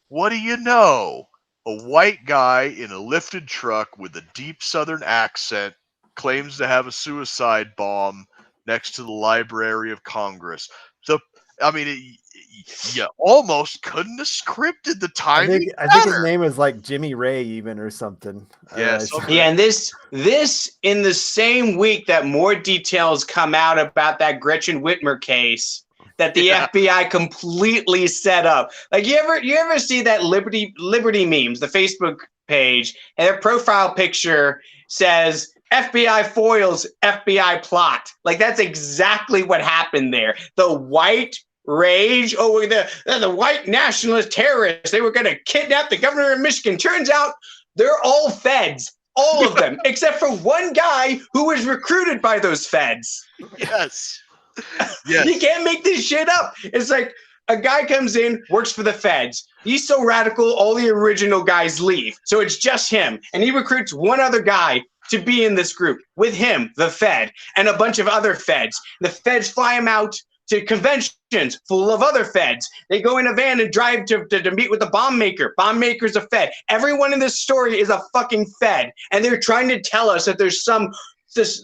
what do you know? A white guy in a lifted truck with a deep Southern accent claims to have a suicide bomb next to the Library of Congress. So, you almost couldn't have scripted the timing. I think his name was like Jimmy Ray, even, or something. Yes. Yeah, and this in the same week that more details come out about that Gretchen Whitmer case that the FBI completely set up. Like, you ever see that Liberty memes, the Facebook page, and their profile picture says FBI foils FBI plot. Like, that's exactly what happened there. The white rage, the white nationalist terrorists, they were going to kidnap the governor of Michigan. Turns out they're all feds. All of them, except for one guy who was recruited by those feds. Yes. Yes. You can't make this shit up. It's like a guy comes in, works for the feds. He's so radical, all the original guys leave. So it's just him. And he recruits one other guy to be in this group with him, the fed, and a bunch of other feds. The feds fly him out to conventions full of other feds. They go in a van and drive to meet with the bomb maker. Bomb maker's a fed. Everyone in this story is a fucking fed. And they're trying to tell us that there's some this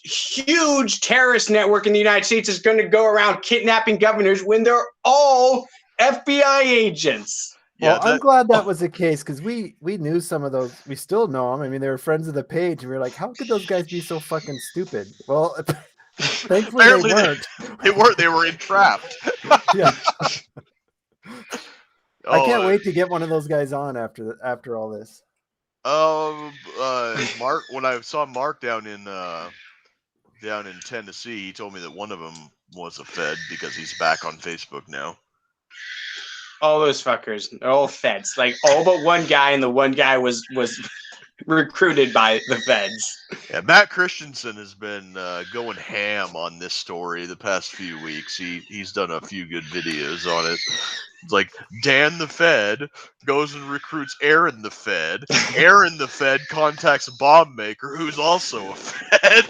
huge terrorist network in the United States is going to go around kidnapping governors when they're all FBI agents. Well, I'm glad that was the case, because we knew some of those. We still know them. I mean, they were friends of the page, and we were like, how could those guys be so fucking stupid? Well, thankfully they weren't. They were entrapped. Yeah. I can't wait to get one of those guys on after all this. Mark, when I saw Mark down in Tennessee, he told me that one of them was a fed because he's back on Facebook now. All those fuckers, they're all feds. Like, all but one guy, and the one guy was recruited by the feds. Yeah, Matt Christensen has been going ham on this story the past few weeks. He's done a few good videos on it. It's like Dan the Fed goes and recruits Aaron the Fed. Aaron the Fed contacts a bomb maker who's also a Fed.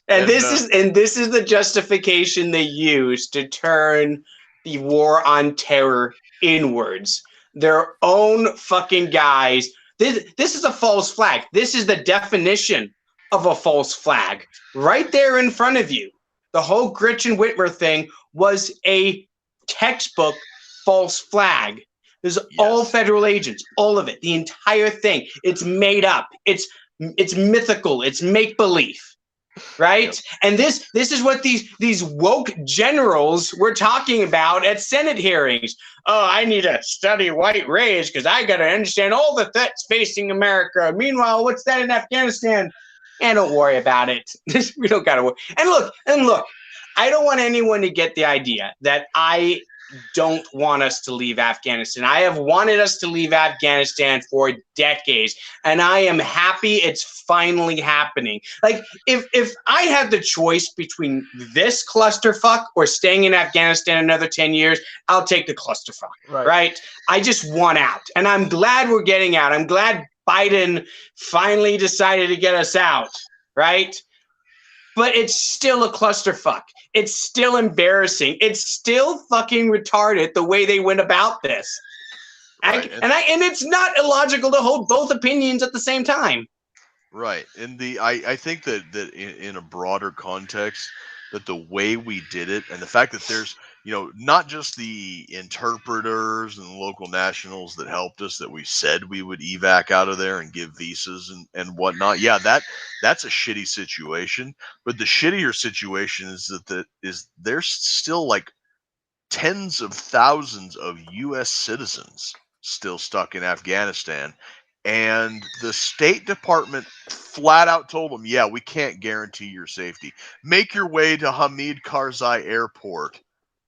And this is the justification they use to turn the war on terror inwards. Their own fucking guys. This is a false flag. This is the definition of a false flag right there in front of you. The whole Gretchen Whitmer thing was a textbook false flag. There's all federal agents, all of it, the entire thing. It's made up. It's mythical. It's make believe, right? Yep. And this is what these woke generals were talking about at Senate hearings. Oh, I need to study white rage because I got to understand all the threats facing America. Meanwhile, what's that in Afghanistan? And don't worry about it. We don't got to worry. And look, I don't want anyone to get the idea that I don't want us to leave Afghanistan. I have wanted us to leave Afghanistan for decades, and I am happy it's finally happening. Like, if I had the choice between this clusterfuck or staying in Afghanistan another 10 years, I'll take the clusterfuck, right? I just want out, and I'm glad we're getting out. I'm glad Biden finally decided to get us out, right? But it's still a clusterfuck. It's still embarrassing. It's still fucking retarded the way they went about this. Right. And it's not illogical to hold both opinions at the same time. Right. And I think that in a broader context, that the way we did it and the fact that there's, not just the interpreters and local nationals that helped us, that we said we would evac out of there and give visas and whatnot. Yeah, that's a shitty situation. But the shittier situation is that there's still like tens of thousands of U.S. citizens still stuck in Afghanistan. And the State Department flat out told them, yeah, we can't guarantee your safety. Make your way to Hamid Karzai Airport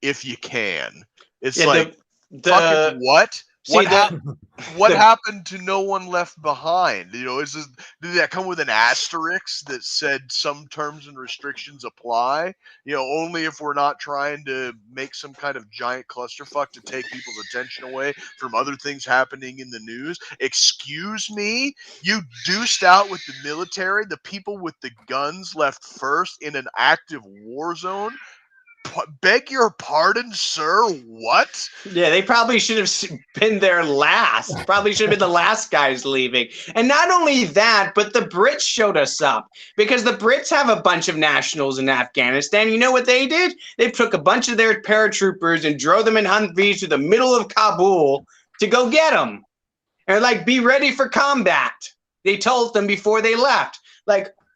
if you can. It's fucking what? What happened to no one left behind? Did that come with an asterisk that said some terms and restrictions apply? Only if we're not trying to make some kind of giant clusterfuck to take people's attention away from other things happening in the news. Excuse me? You deuced out with the military, the people with the guns left first in an active war zone? Beg your pardon, sir? What? Yeah, they probably should have been there last. Probably should have been the last guys leaving. And not only that, but the Brits showed us up because the Brits have a bunch of nationals in Afghanistan. You know what they did? They took a bunch of their paratroopers and drove them in Humvees to the middle of Kabul to go get them. And be ready for combat. They told them before they left.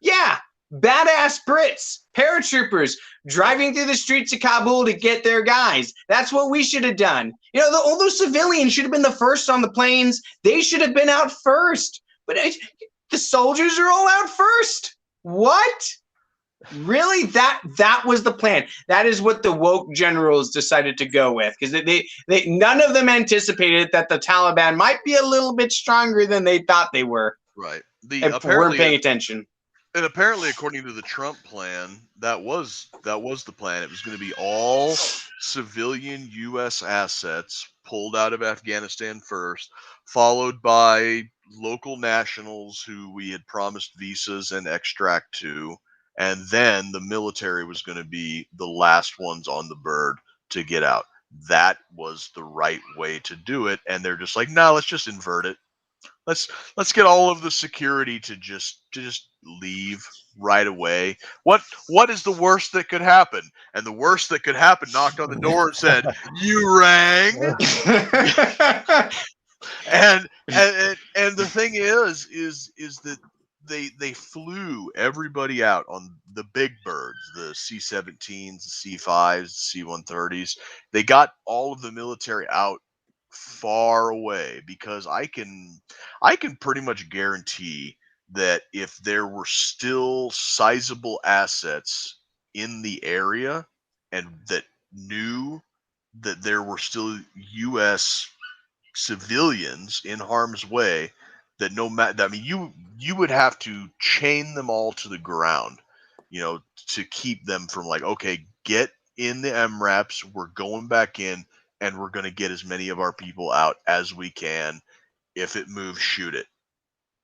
Yeah, badass Brits, paratroopers, driving through the streets of Kabul to get their guys. That's what we should have done. All those civilians should have been the first on the planes. They should have been out first. But the soldiers are all out first. What? Really? That was the plan. That is what the woke generals decided to go with, because they none of them anticipated that the Taliban might be a little bit stronger than they thought they were. Right. Weren't paying attention. And apparently, according to the Trump plan, that was the plan. It was going to be all civilian U.S. assets pulled out of Afghanistan first, followed by local nationals who we had promised visas and extract to, and then the military was going to be the last ones on the bird to get out. That was the right way to do it, and they're just like, no, let's just invert it. Let's get all of the security to just leave right away. What is the worst that could happen? And the worst that could happen knocked on the door and said, "You rang." and the thing is that they flew everybody out on the big birds, the C-17s, the C-5s, the C-130s. They got all of the military out far away, because I can pretty much guarantee that if there were still sizable assets in the area and that knew that there were still U.S. civilians in harm's way, that no matter, I mean, you would have to chain them all to the ground, to keep them from okay, get in the MRAPs, we're going back in, and we're going to get as many of our people out as we can. If it moves, shoot it.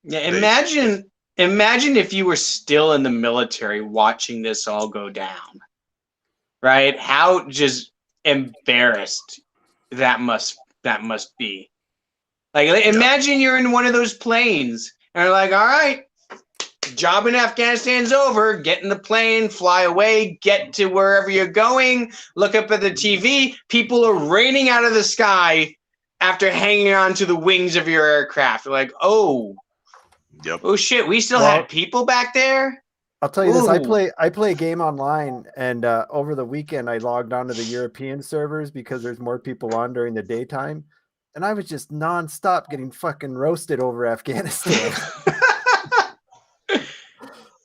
Yeah, imagine if you were still in the military watching this all go down, right? How just embarrassed that must be. Like, imagine you're in one of those planes and you're like, all right, job in Afghanistan's over. Get in the plane, fly away, get to wherever you're going, look up at the TV. People are raining out of the sky after hanging on to the wings of your aircraft. You're like, oh shit, we still had people back there? I'll tell you this, I play a game online, and over the weekend I logged onto the European servers because there's more people on during the daytime, and I was just nonstop getting fucking roasted over Afghanistan.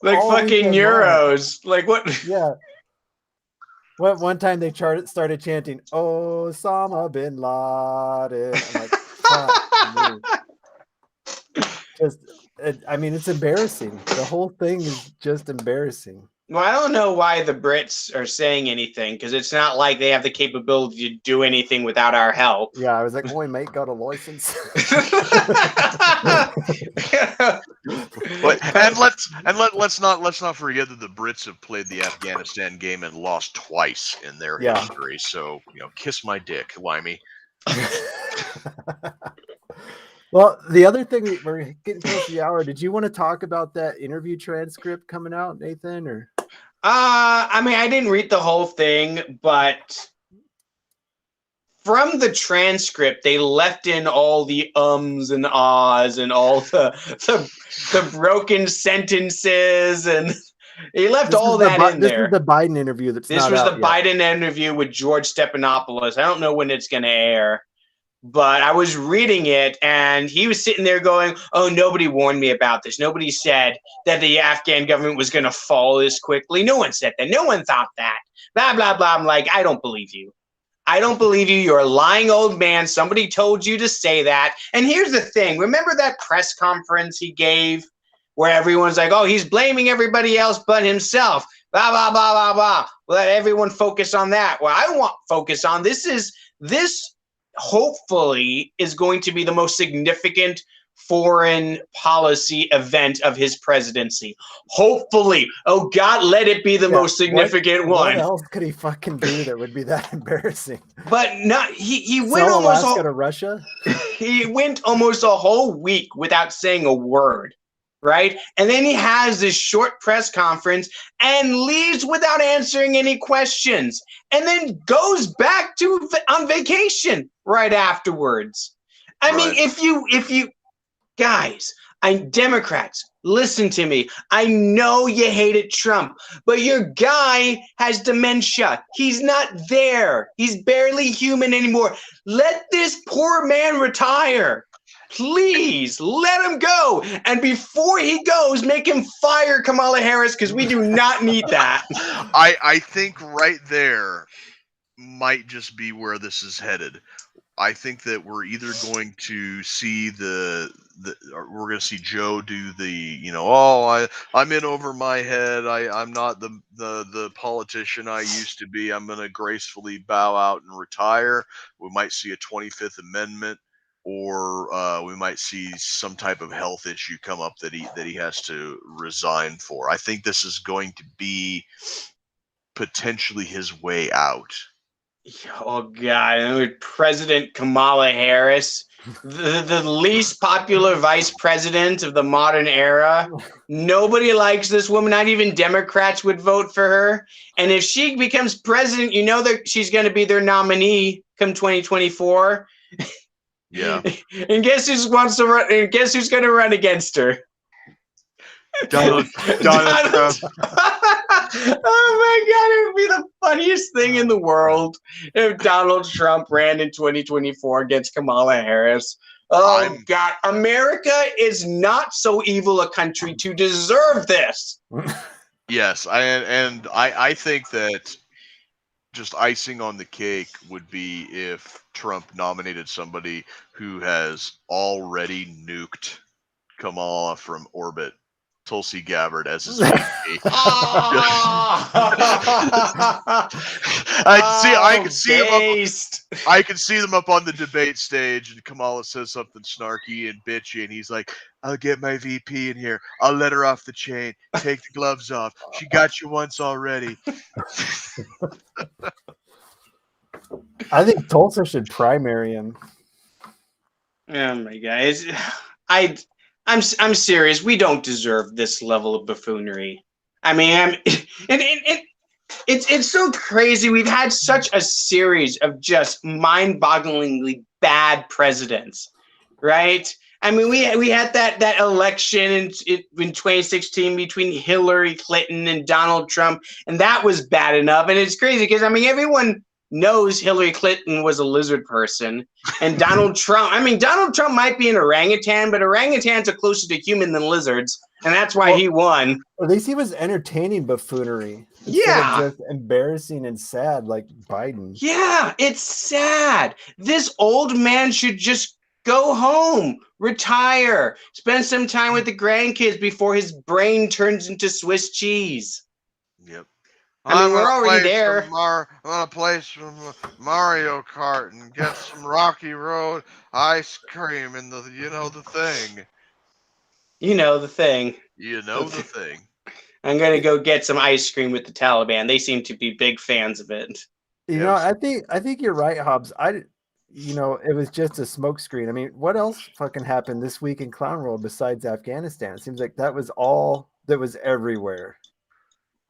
Like all fucking weekend Euros. Like what? Yeah. One time they started chanting, Osama bin Laden. I'm like, fuck me. I mean, it's embarrassing. The whole thing is just embarrassing. Well, I don't know why the Brits are saying anything, because it's not like they have the capability to do anything without our help. Yeah, I was like, "Oi, mate, got a license." And let's not forget that the Brits have played the Afghanistan game and lost twice in their history. So kiss my dick, Limey. Well, the other thing, we're getting close to the hour. Did you want to talk about that interview transcript coming out, Nathan? Or I mean, I didn't read the whole thing, but from the transcript, they left in all the ums and ahs and all the broken sentences, and he left all that in there. This is the Biden interview that's This not was out the yet. Biden interview with George Stephanopoulos. I don't know when it's going to air. But I was reading it, and he was sitting there going, oh, nobody warned me about this. Nobody said that the Afghan government was going to fall this quickly. No one said that. No one thought that. Blah, blah, blah. I'm like, I don't believe you. I don't believe you. You're a lying old man. Somebody told you to say that. And here's the thing. Remember that press conference he gave where everyone's like, oh, he's blaming everybody else but himself. Blah, blah, blah, blah, blah. Let everyone focus on that. Well, I want focus on this hopefully is going to be the most significant foreign policy event of his presidency. Hopefully. Oh God, let it be the most significant one. What else could he fucking do that would be that embarrassing? But not he went Sell almost Alaska to Russia? He went almost a whole week without saying a word. Right? And then he has this short press conference and leaves without answering any questions, and then goes back on vacation right afterwards. I mean, if you guys, Democrats, listen to me. I know you hated Trump, but your guy has dementia. He's not there. He's barely human anymore. Let this poor man retire. Please let him go. And before he goes, make him fire Kamala Harris, because we do not need that. I think right there might just be where this is headed. I think that we're either going to see or we're going to see Joe do the, I'm in over my head. I'm not the politician I used to be. I'm going to gracefully bow out and retire. We might see a 25th Amendment. Or we might see some type of health issue come up that he has to resign for. I think this is going to be potentially his way out. Oh God! President Kamala Harris, the least popular vice president of the modern era. Nobody likes this woman. Not even Democrats would vote for her. And if she becomes president, that she's going to be their nominee come 2024. Yeah. And guess who wants to run? And guess who's going to run against her? Donald Trump. Oh my God! It would be the funniest thing in the world if Donald Trump ran in 2024 against Kamala Harris. Oh God! America is not so evil a country to deserve this. Yes, I think that just icing on the cake would be if Trump nominated somebody who has already nuked Kamala from orbit, Tulsi Gabbard, as his VP. I could see them up on the debate stage, and Kamala says something snarky and bitchy, and he's like, I'll get my VP in here. I'll let her off the chain. Take the gloves off. She got you once already. I think Tulsa should primary him. Oh my guys, I'm serious. We don't deserve this level of buffoonery. I mean, and it's so crazy. We've had such a series of just mind-bogglingly bad presidents, right? I mean, we had that election in 2016 between Hillary Clinton and Donald Trump, and that was bad enough. And it's crazy because I mean, everyone knows Hillary Clinton was a lizard person, and Donald Trump. I mean, Donald Trump might be an orangutan, but orangutans are closer to human than lizards, and that's why he won. At least he was entertaining buffoonery instead of just embarrassing and sad like Biden. Yeah, it's sad. This old man should just go home, retire, spend some time with the grandkids before his brain turns into Swiss cheese. Yep. I mean, we're already there. I'm gonna play some Mario Kart and get some Rocky Road ice cream and the thing. You know the thing. You know the thing. I'm gonna go get some ice cream with the Taliban. They seem to be big fans of it. You know, I think you're right, Hobbs. It was just a smokescreen. I mean, what else fucking happened this week in Clown World besides Afghanistan? It seems like that was all that was everywhere.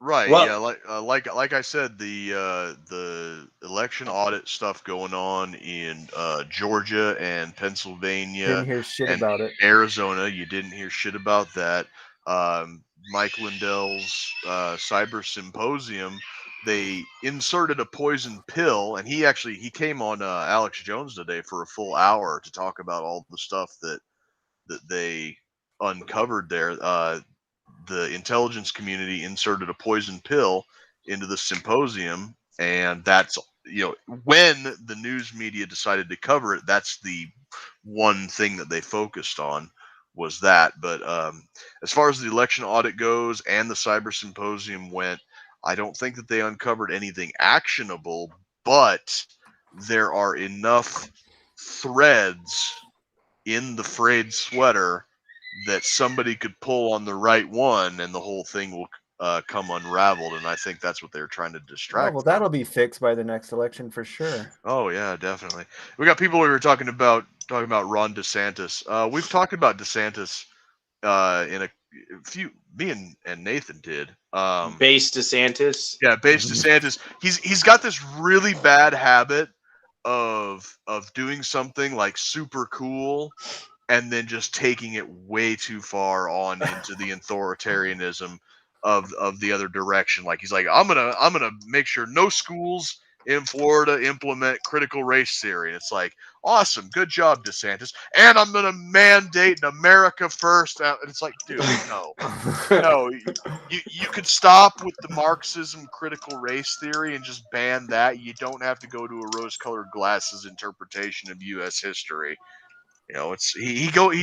Right. Well, yeah. Like I said, the election audit stuff going on in Georgia and Pennsylvania. Didn't hear shit about it. Arizona, you didn't hear shit about that. Mike Lindell's cyber symposium, they inserted a poison pill, and he came on Alex Jones today for a full hour to talk about all the stuff that they uncovered there. The intelligence community inserted a poison pill into the symposium, and that's when the news media decided to cover it, that's the one thing that they focused on was that. But as far as the election audit goes and the cyber symposium went, I don't think that they uncovered anything actionable, but there are enough threads in the frayed sweater that somebody could pull on the right one and the whole thing will come unraveled. And I think that's what they're trying to distract. Oh, well, that'll be fixed by the next election for sure. Oh yeah, definitely. We got people who are talking about Ron DeSantis. We've talked about DeSantis in a few. Me and Nathan did. Base DeSantis. Yeah, Base DeSantis. He's got this really bad habit of doing something like super cool and then just taking it way too far on into the authoritarianism of the other direction. Like he's like, I'm gonna make sure no schools in Florida implement critical race theory. And it's like, awesome, good job, DeSantis. And I'm gonna mandate an America first. And it's like, dude, no, you could stop with the Marxism critical race theory and just ban that. You don't have to go to a rose-colored glasses interpretation of U.S. history. It's he gets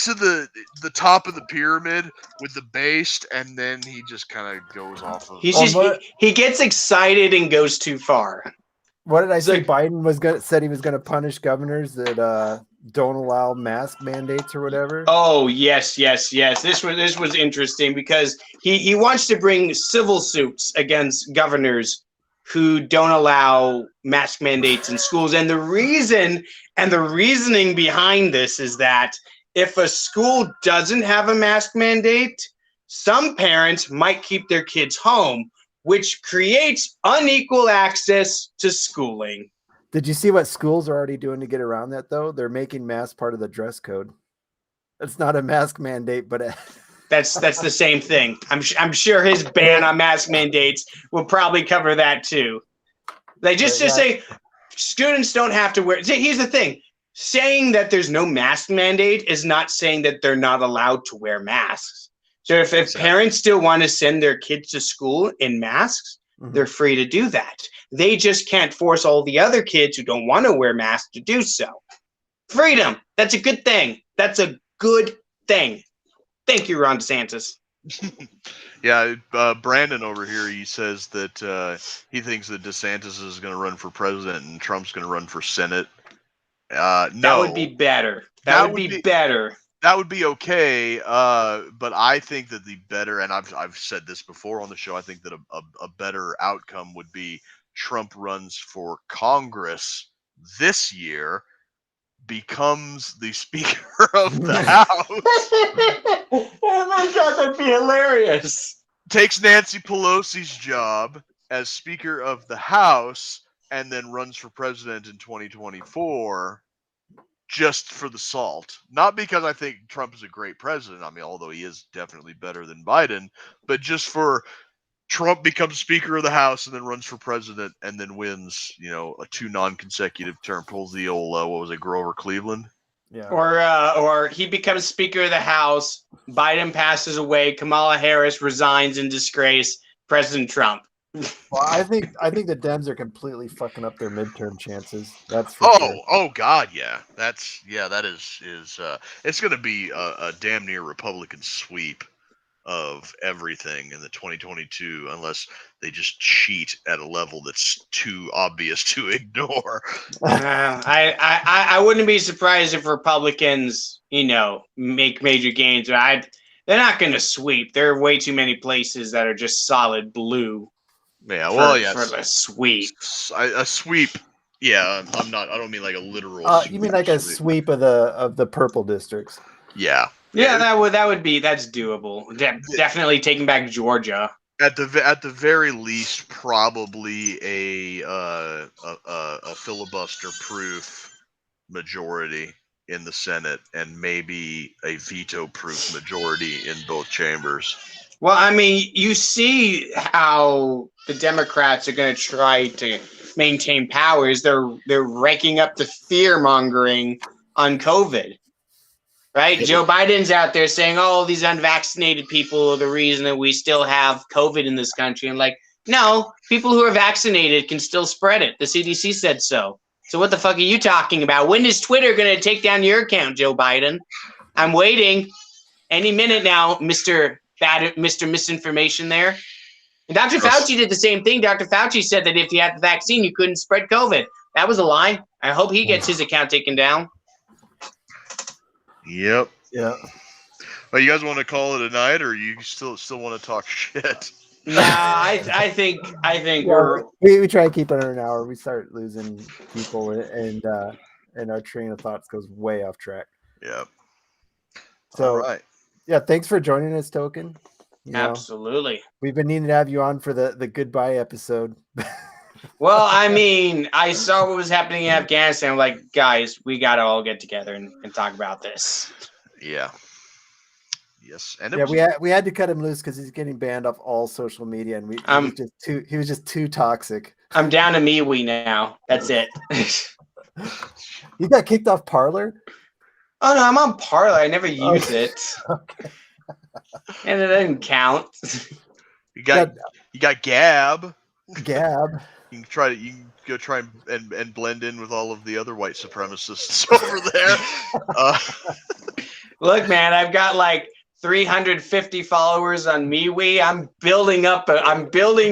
to the top of the pyramid with the base, and then he just kind of goes off of. He gets excited and goes too far. What did I say? Biden said he was gonna punish governors that don't allow mask mandates or whatever. Oh yes. This was interesting because he wants to bring civil suits against governors who don't allow mask mandates in schools. And the reasoning behind this is that if a school doesn't have a mask mandate, some parents might keep their kids home, which creates unequal access to schooling. Did you see what schools are already doing to get around that, though? They're making masks part of the dress code. It's not a mask mandate, but That's the same thing. I'm sure his ban on mask mandates will probably cover that too. They just say students don't have to wear. See, here's the thing: saying that there's no mask mandate is not saying that they're not allowed to wear masks. So if parents still want to send their kids to school in masks, they're free to do that. They just can't force all the other kids who don't want to wear masks to do so. Freedom. That's a good thing. That's a good thing. Thank you, Ron DeSantis. Yeah, Brandon over here, he says that he thinks that DeSantis is going to run for president and Trump's going to run for Senate. No. That would be better. That would be better. That would be okay, but I think that the better, and I've said this before on the show, I think that a better outcome would be Trump runs for Congress this year, becomes the Speaker of the House, Oh my god, that'd be hilarious. takes Nancy Pelosi's job as Speaker of the House, and then runs for president in 2024 just for the salt. Not because I think Trump is a great president, I mean, although he is definitely better than Biden, but just for Trump becomes Speaker of the House and then runs for president and then wins, a 2 non-consecutive term, pulls the old, what was it, Grover Cleveland? Yeah. Or he becomes Speaker of the House, Biden passes away, Kamala Harris resigns in disgrace, President Trump. Well, I think the Dems are completely fucking up their midterm chances. That's for sure. Oh God, yeah. That is it's going to be a damn near Republican sweep of everything in the 2022, unless they just cheat at a level that's too obvious to ignore. I wouldn't be surprised if Republicans, make major gains. They're not going to sweep. There are way too many places that are just solid blue. Yeah, well, yes. For the sweep. A sweep. Yeah, I don't mean like a literal. You mean like a sweep of the purple districts? Yeah. Yeah, that's doable. Definitely taking back Georgia. At the very least, probably a filibuster-proof majority in the Senate, and maybe a veto-proof majority in both chambers. Well, I mean, you see how the Democrats are going to try to maintain powers. They're raking up the fear-mongering on COVID, right? Joe Biden's out there saying, "Oh, these unvaccinated people are the reason that we still have COVID in this country." And no, people who are vaccinated can still spread it. The CDC said so. So what the fuck are you talking about? When is Twitter going to take down your account, Joe Biden? I'm waiting any minute now, Mr. Misinformation there. And Dr. Fauci did the same thing. Dr. Fauci said that if you had the vaccine, you couldn't spread COVID. That was a lie. I hope he gets his account taken down. Yep. Yeah. Well, you guys want to call it a night, or you still want to talk shit? Nah, I think we try to keep it under an hour. We start losing people, and our train of thoughts goes way off track. Yep. So, all right. Yeah, thanks for joining us, Token. Absolutely. We've been needing to have you on for the goodbye episode. Well, I mean, I saw what was happening in Afghanistan. I'm like, guys, we got to all get together and talk about this. Yeah. Yes. And we had to cut him loose because he's getting banned off all social media, and he was just too toxic. I'm down to MeWe now. That's it. You got kicked off Parler? Oh no, I'm on Parler. I never use it. Okay. And it doesn't count. You got Gab. Gab. You can go try and blend in with all of the other white supremacists over there. Look, man, I've got 350 followers on MeWe. I'm building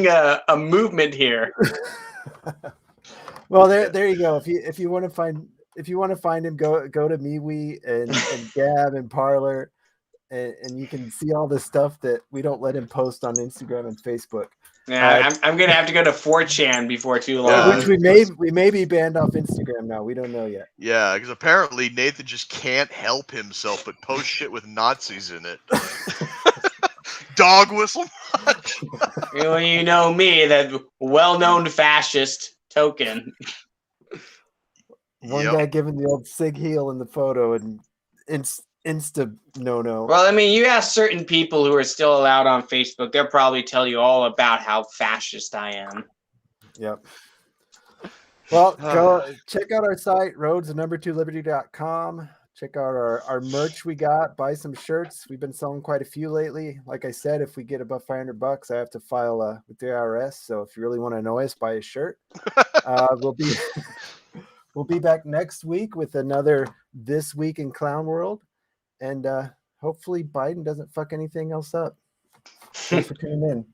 a movement here. Well, there you go. If you want to find him, go to MeWe and Gab and Parler, and you can see all the stuff that we don't let him post on Instagram and Facebook. Yeah, I'm gonna have to go to 4chan before too long. Which we may be banned off Instagram now. We don't know yet. Yeah, because apparently Nathan just can't help himself but post shit with Nazis in it. Dog whistle much. Well, you know me, that well-known fascist Token. One guy giving the old sig heel in the photo and insta no. Well, I mean, you ask certain people who are still allowed on Facebook, they'll probably tell you all about how fascist I am. Yep. Well, go check out our site, roads2liberty.com. Check out our merch we got. Buy some shirts. We've been selling quite a few lately. Like I said, if we get above $500, I have to file with the IRS. So if you really want to annoy us, buy a shirt. We'll be back next week with another This Week in Clown World. And hopefully Biden doesn't fuck anything else up. Thanks for tuning in.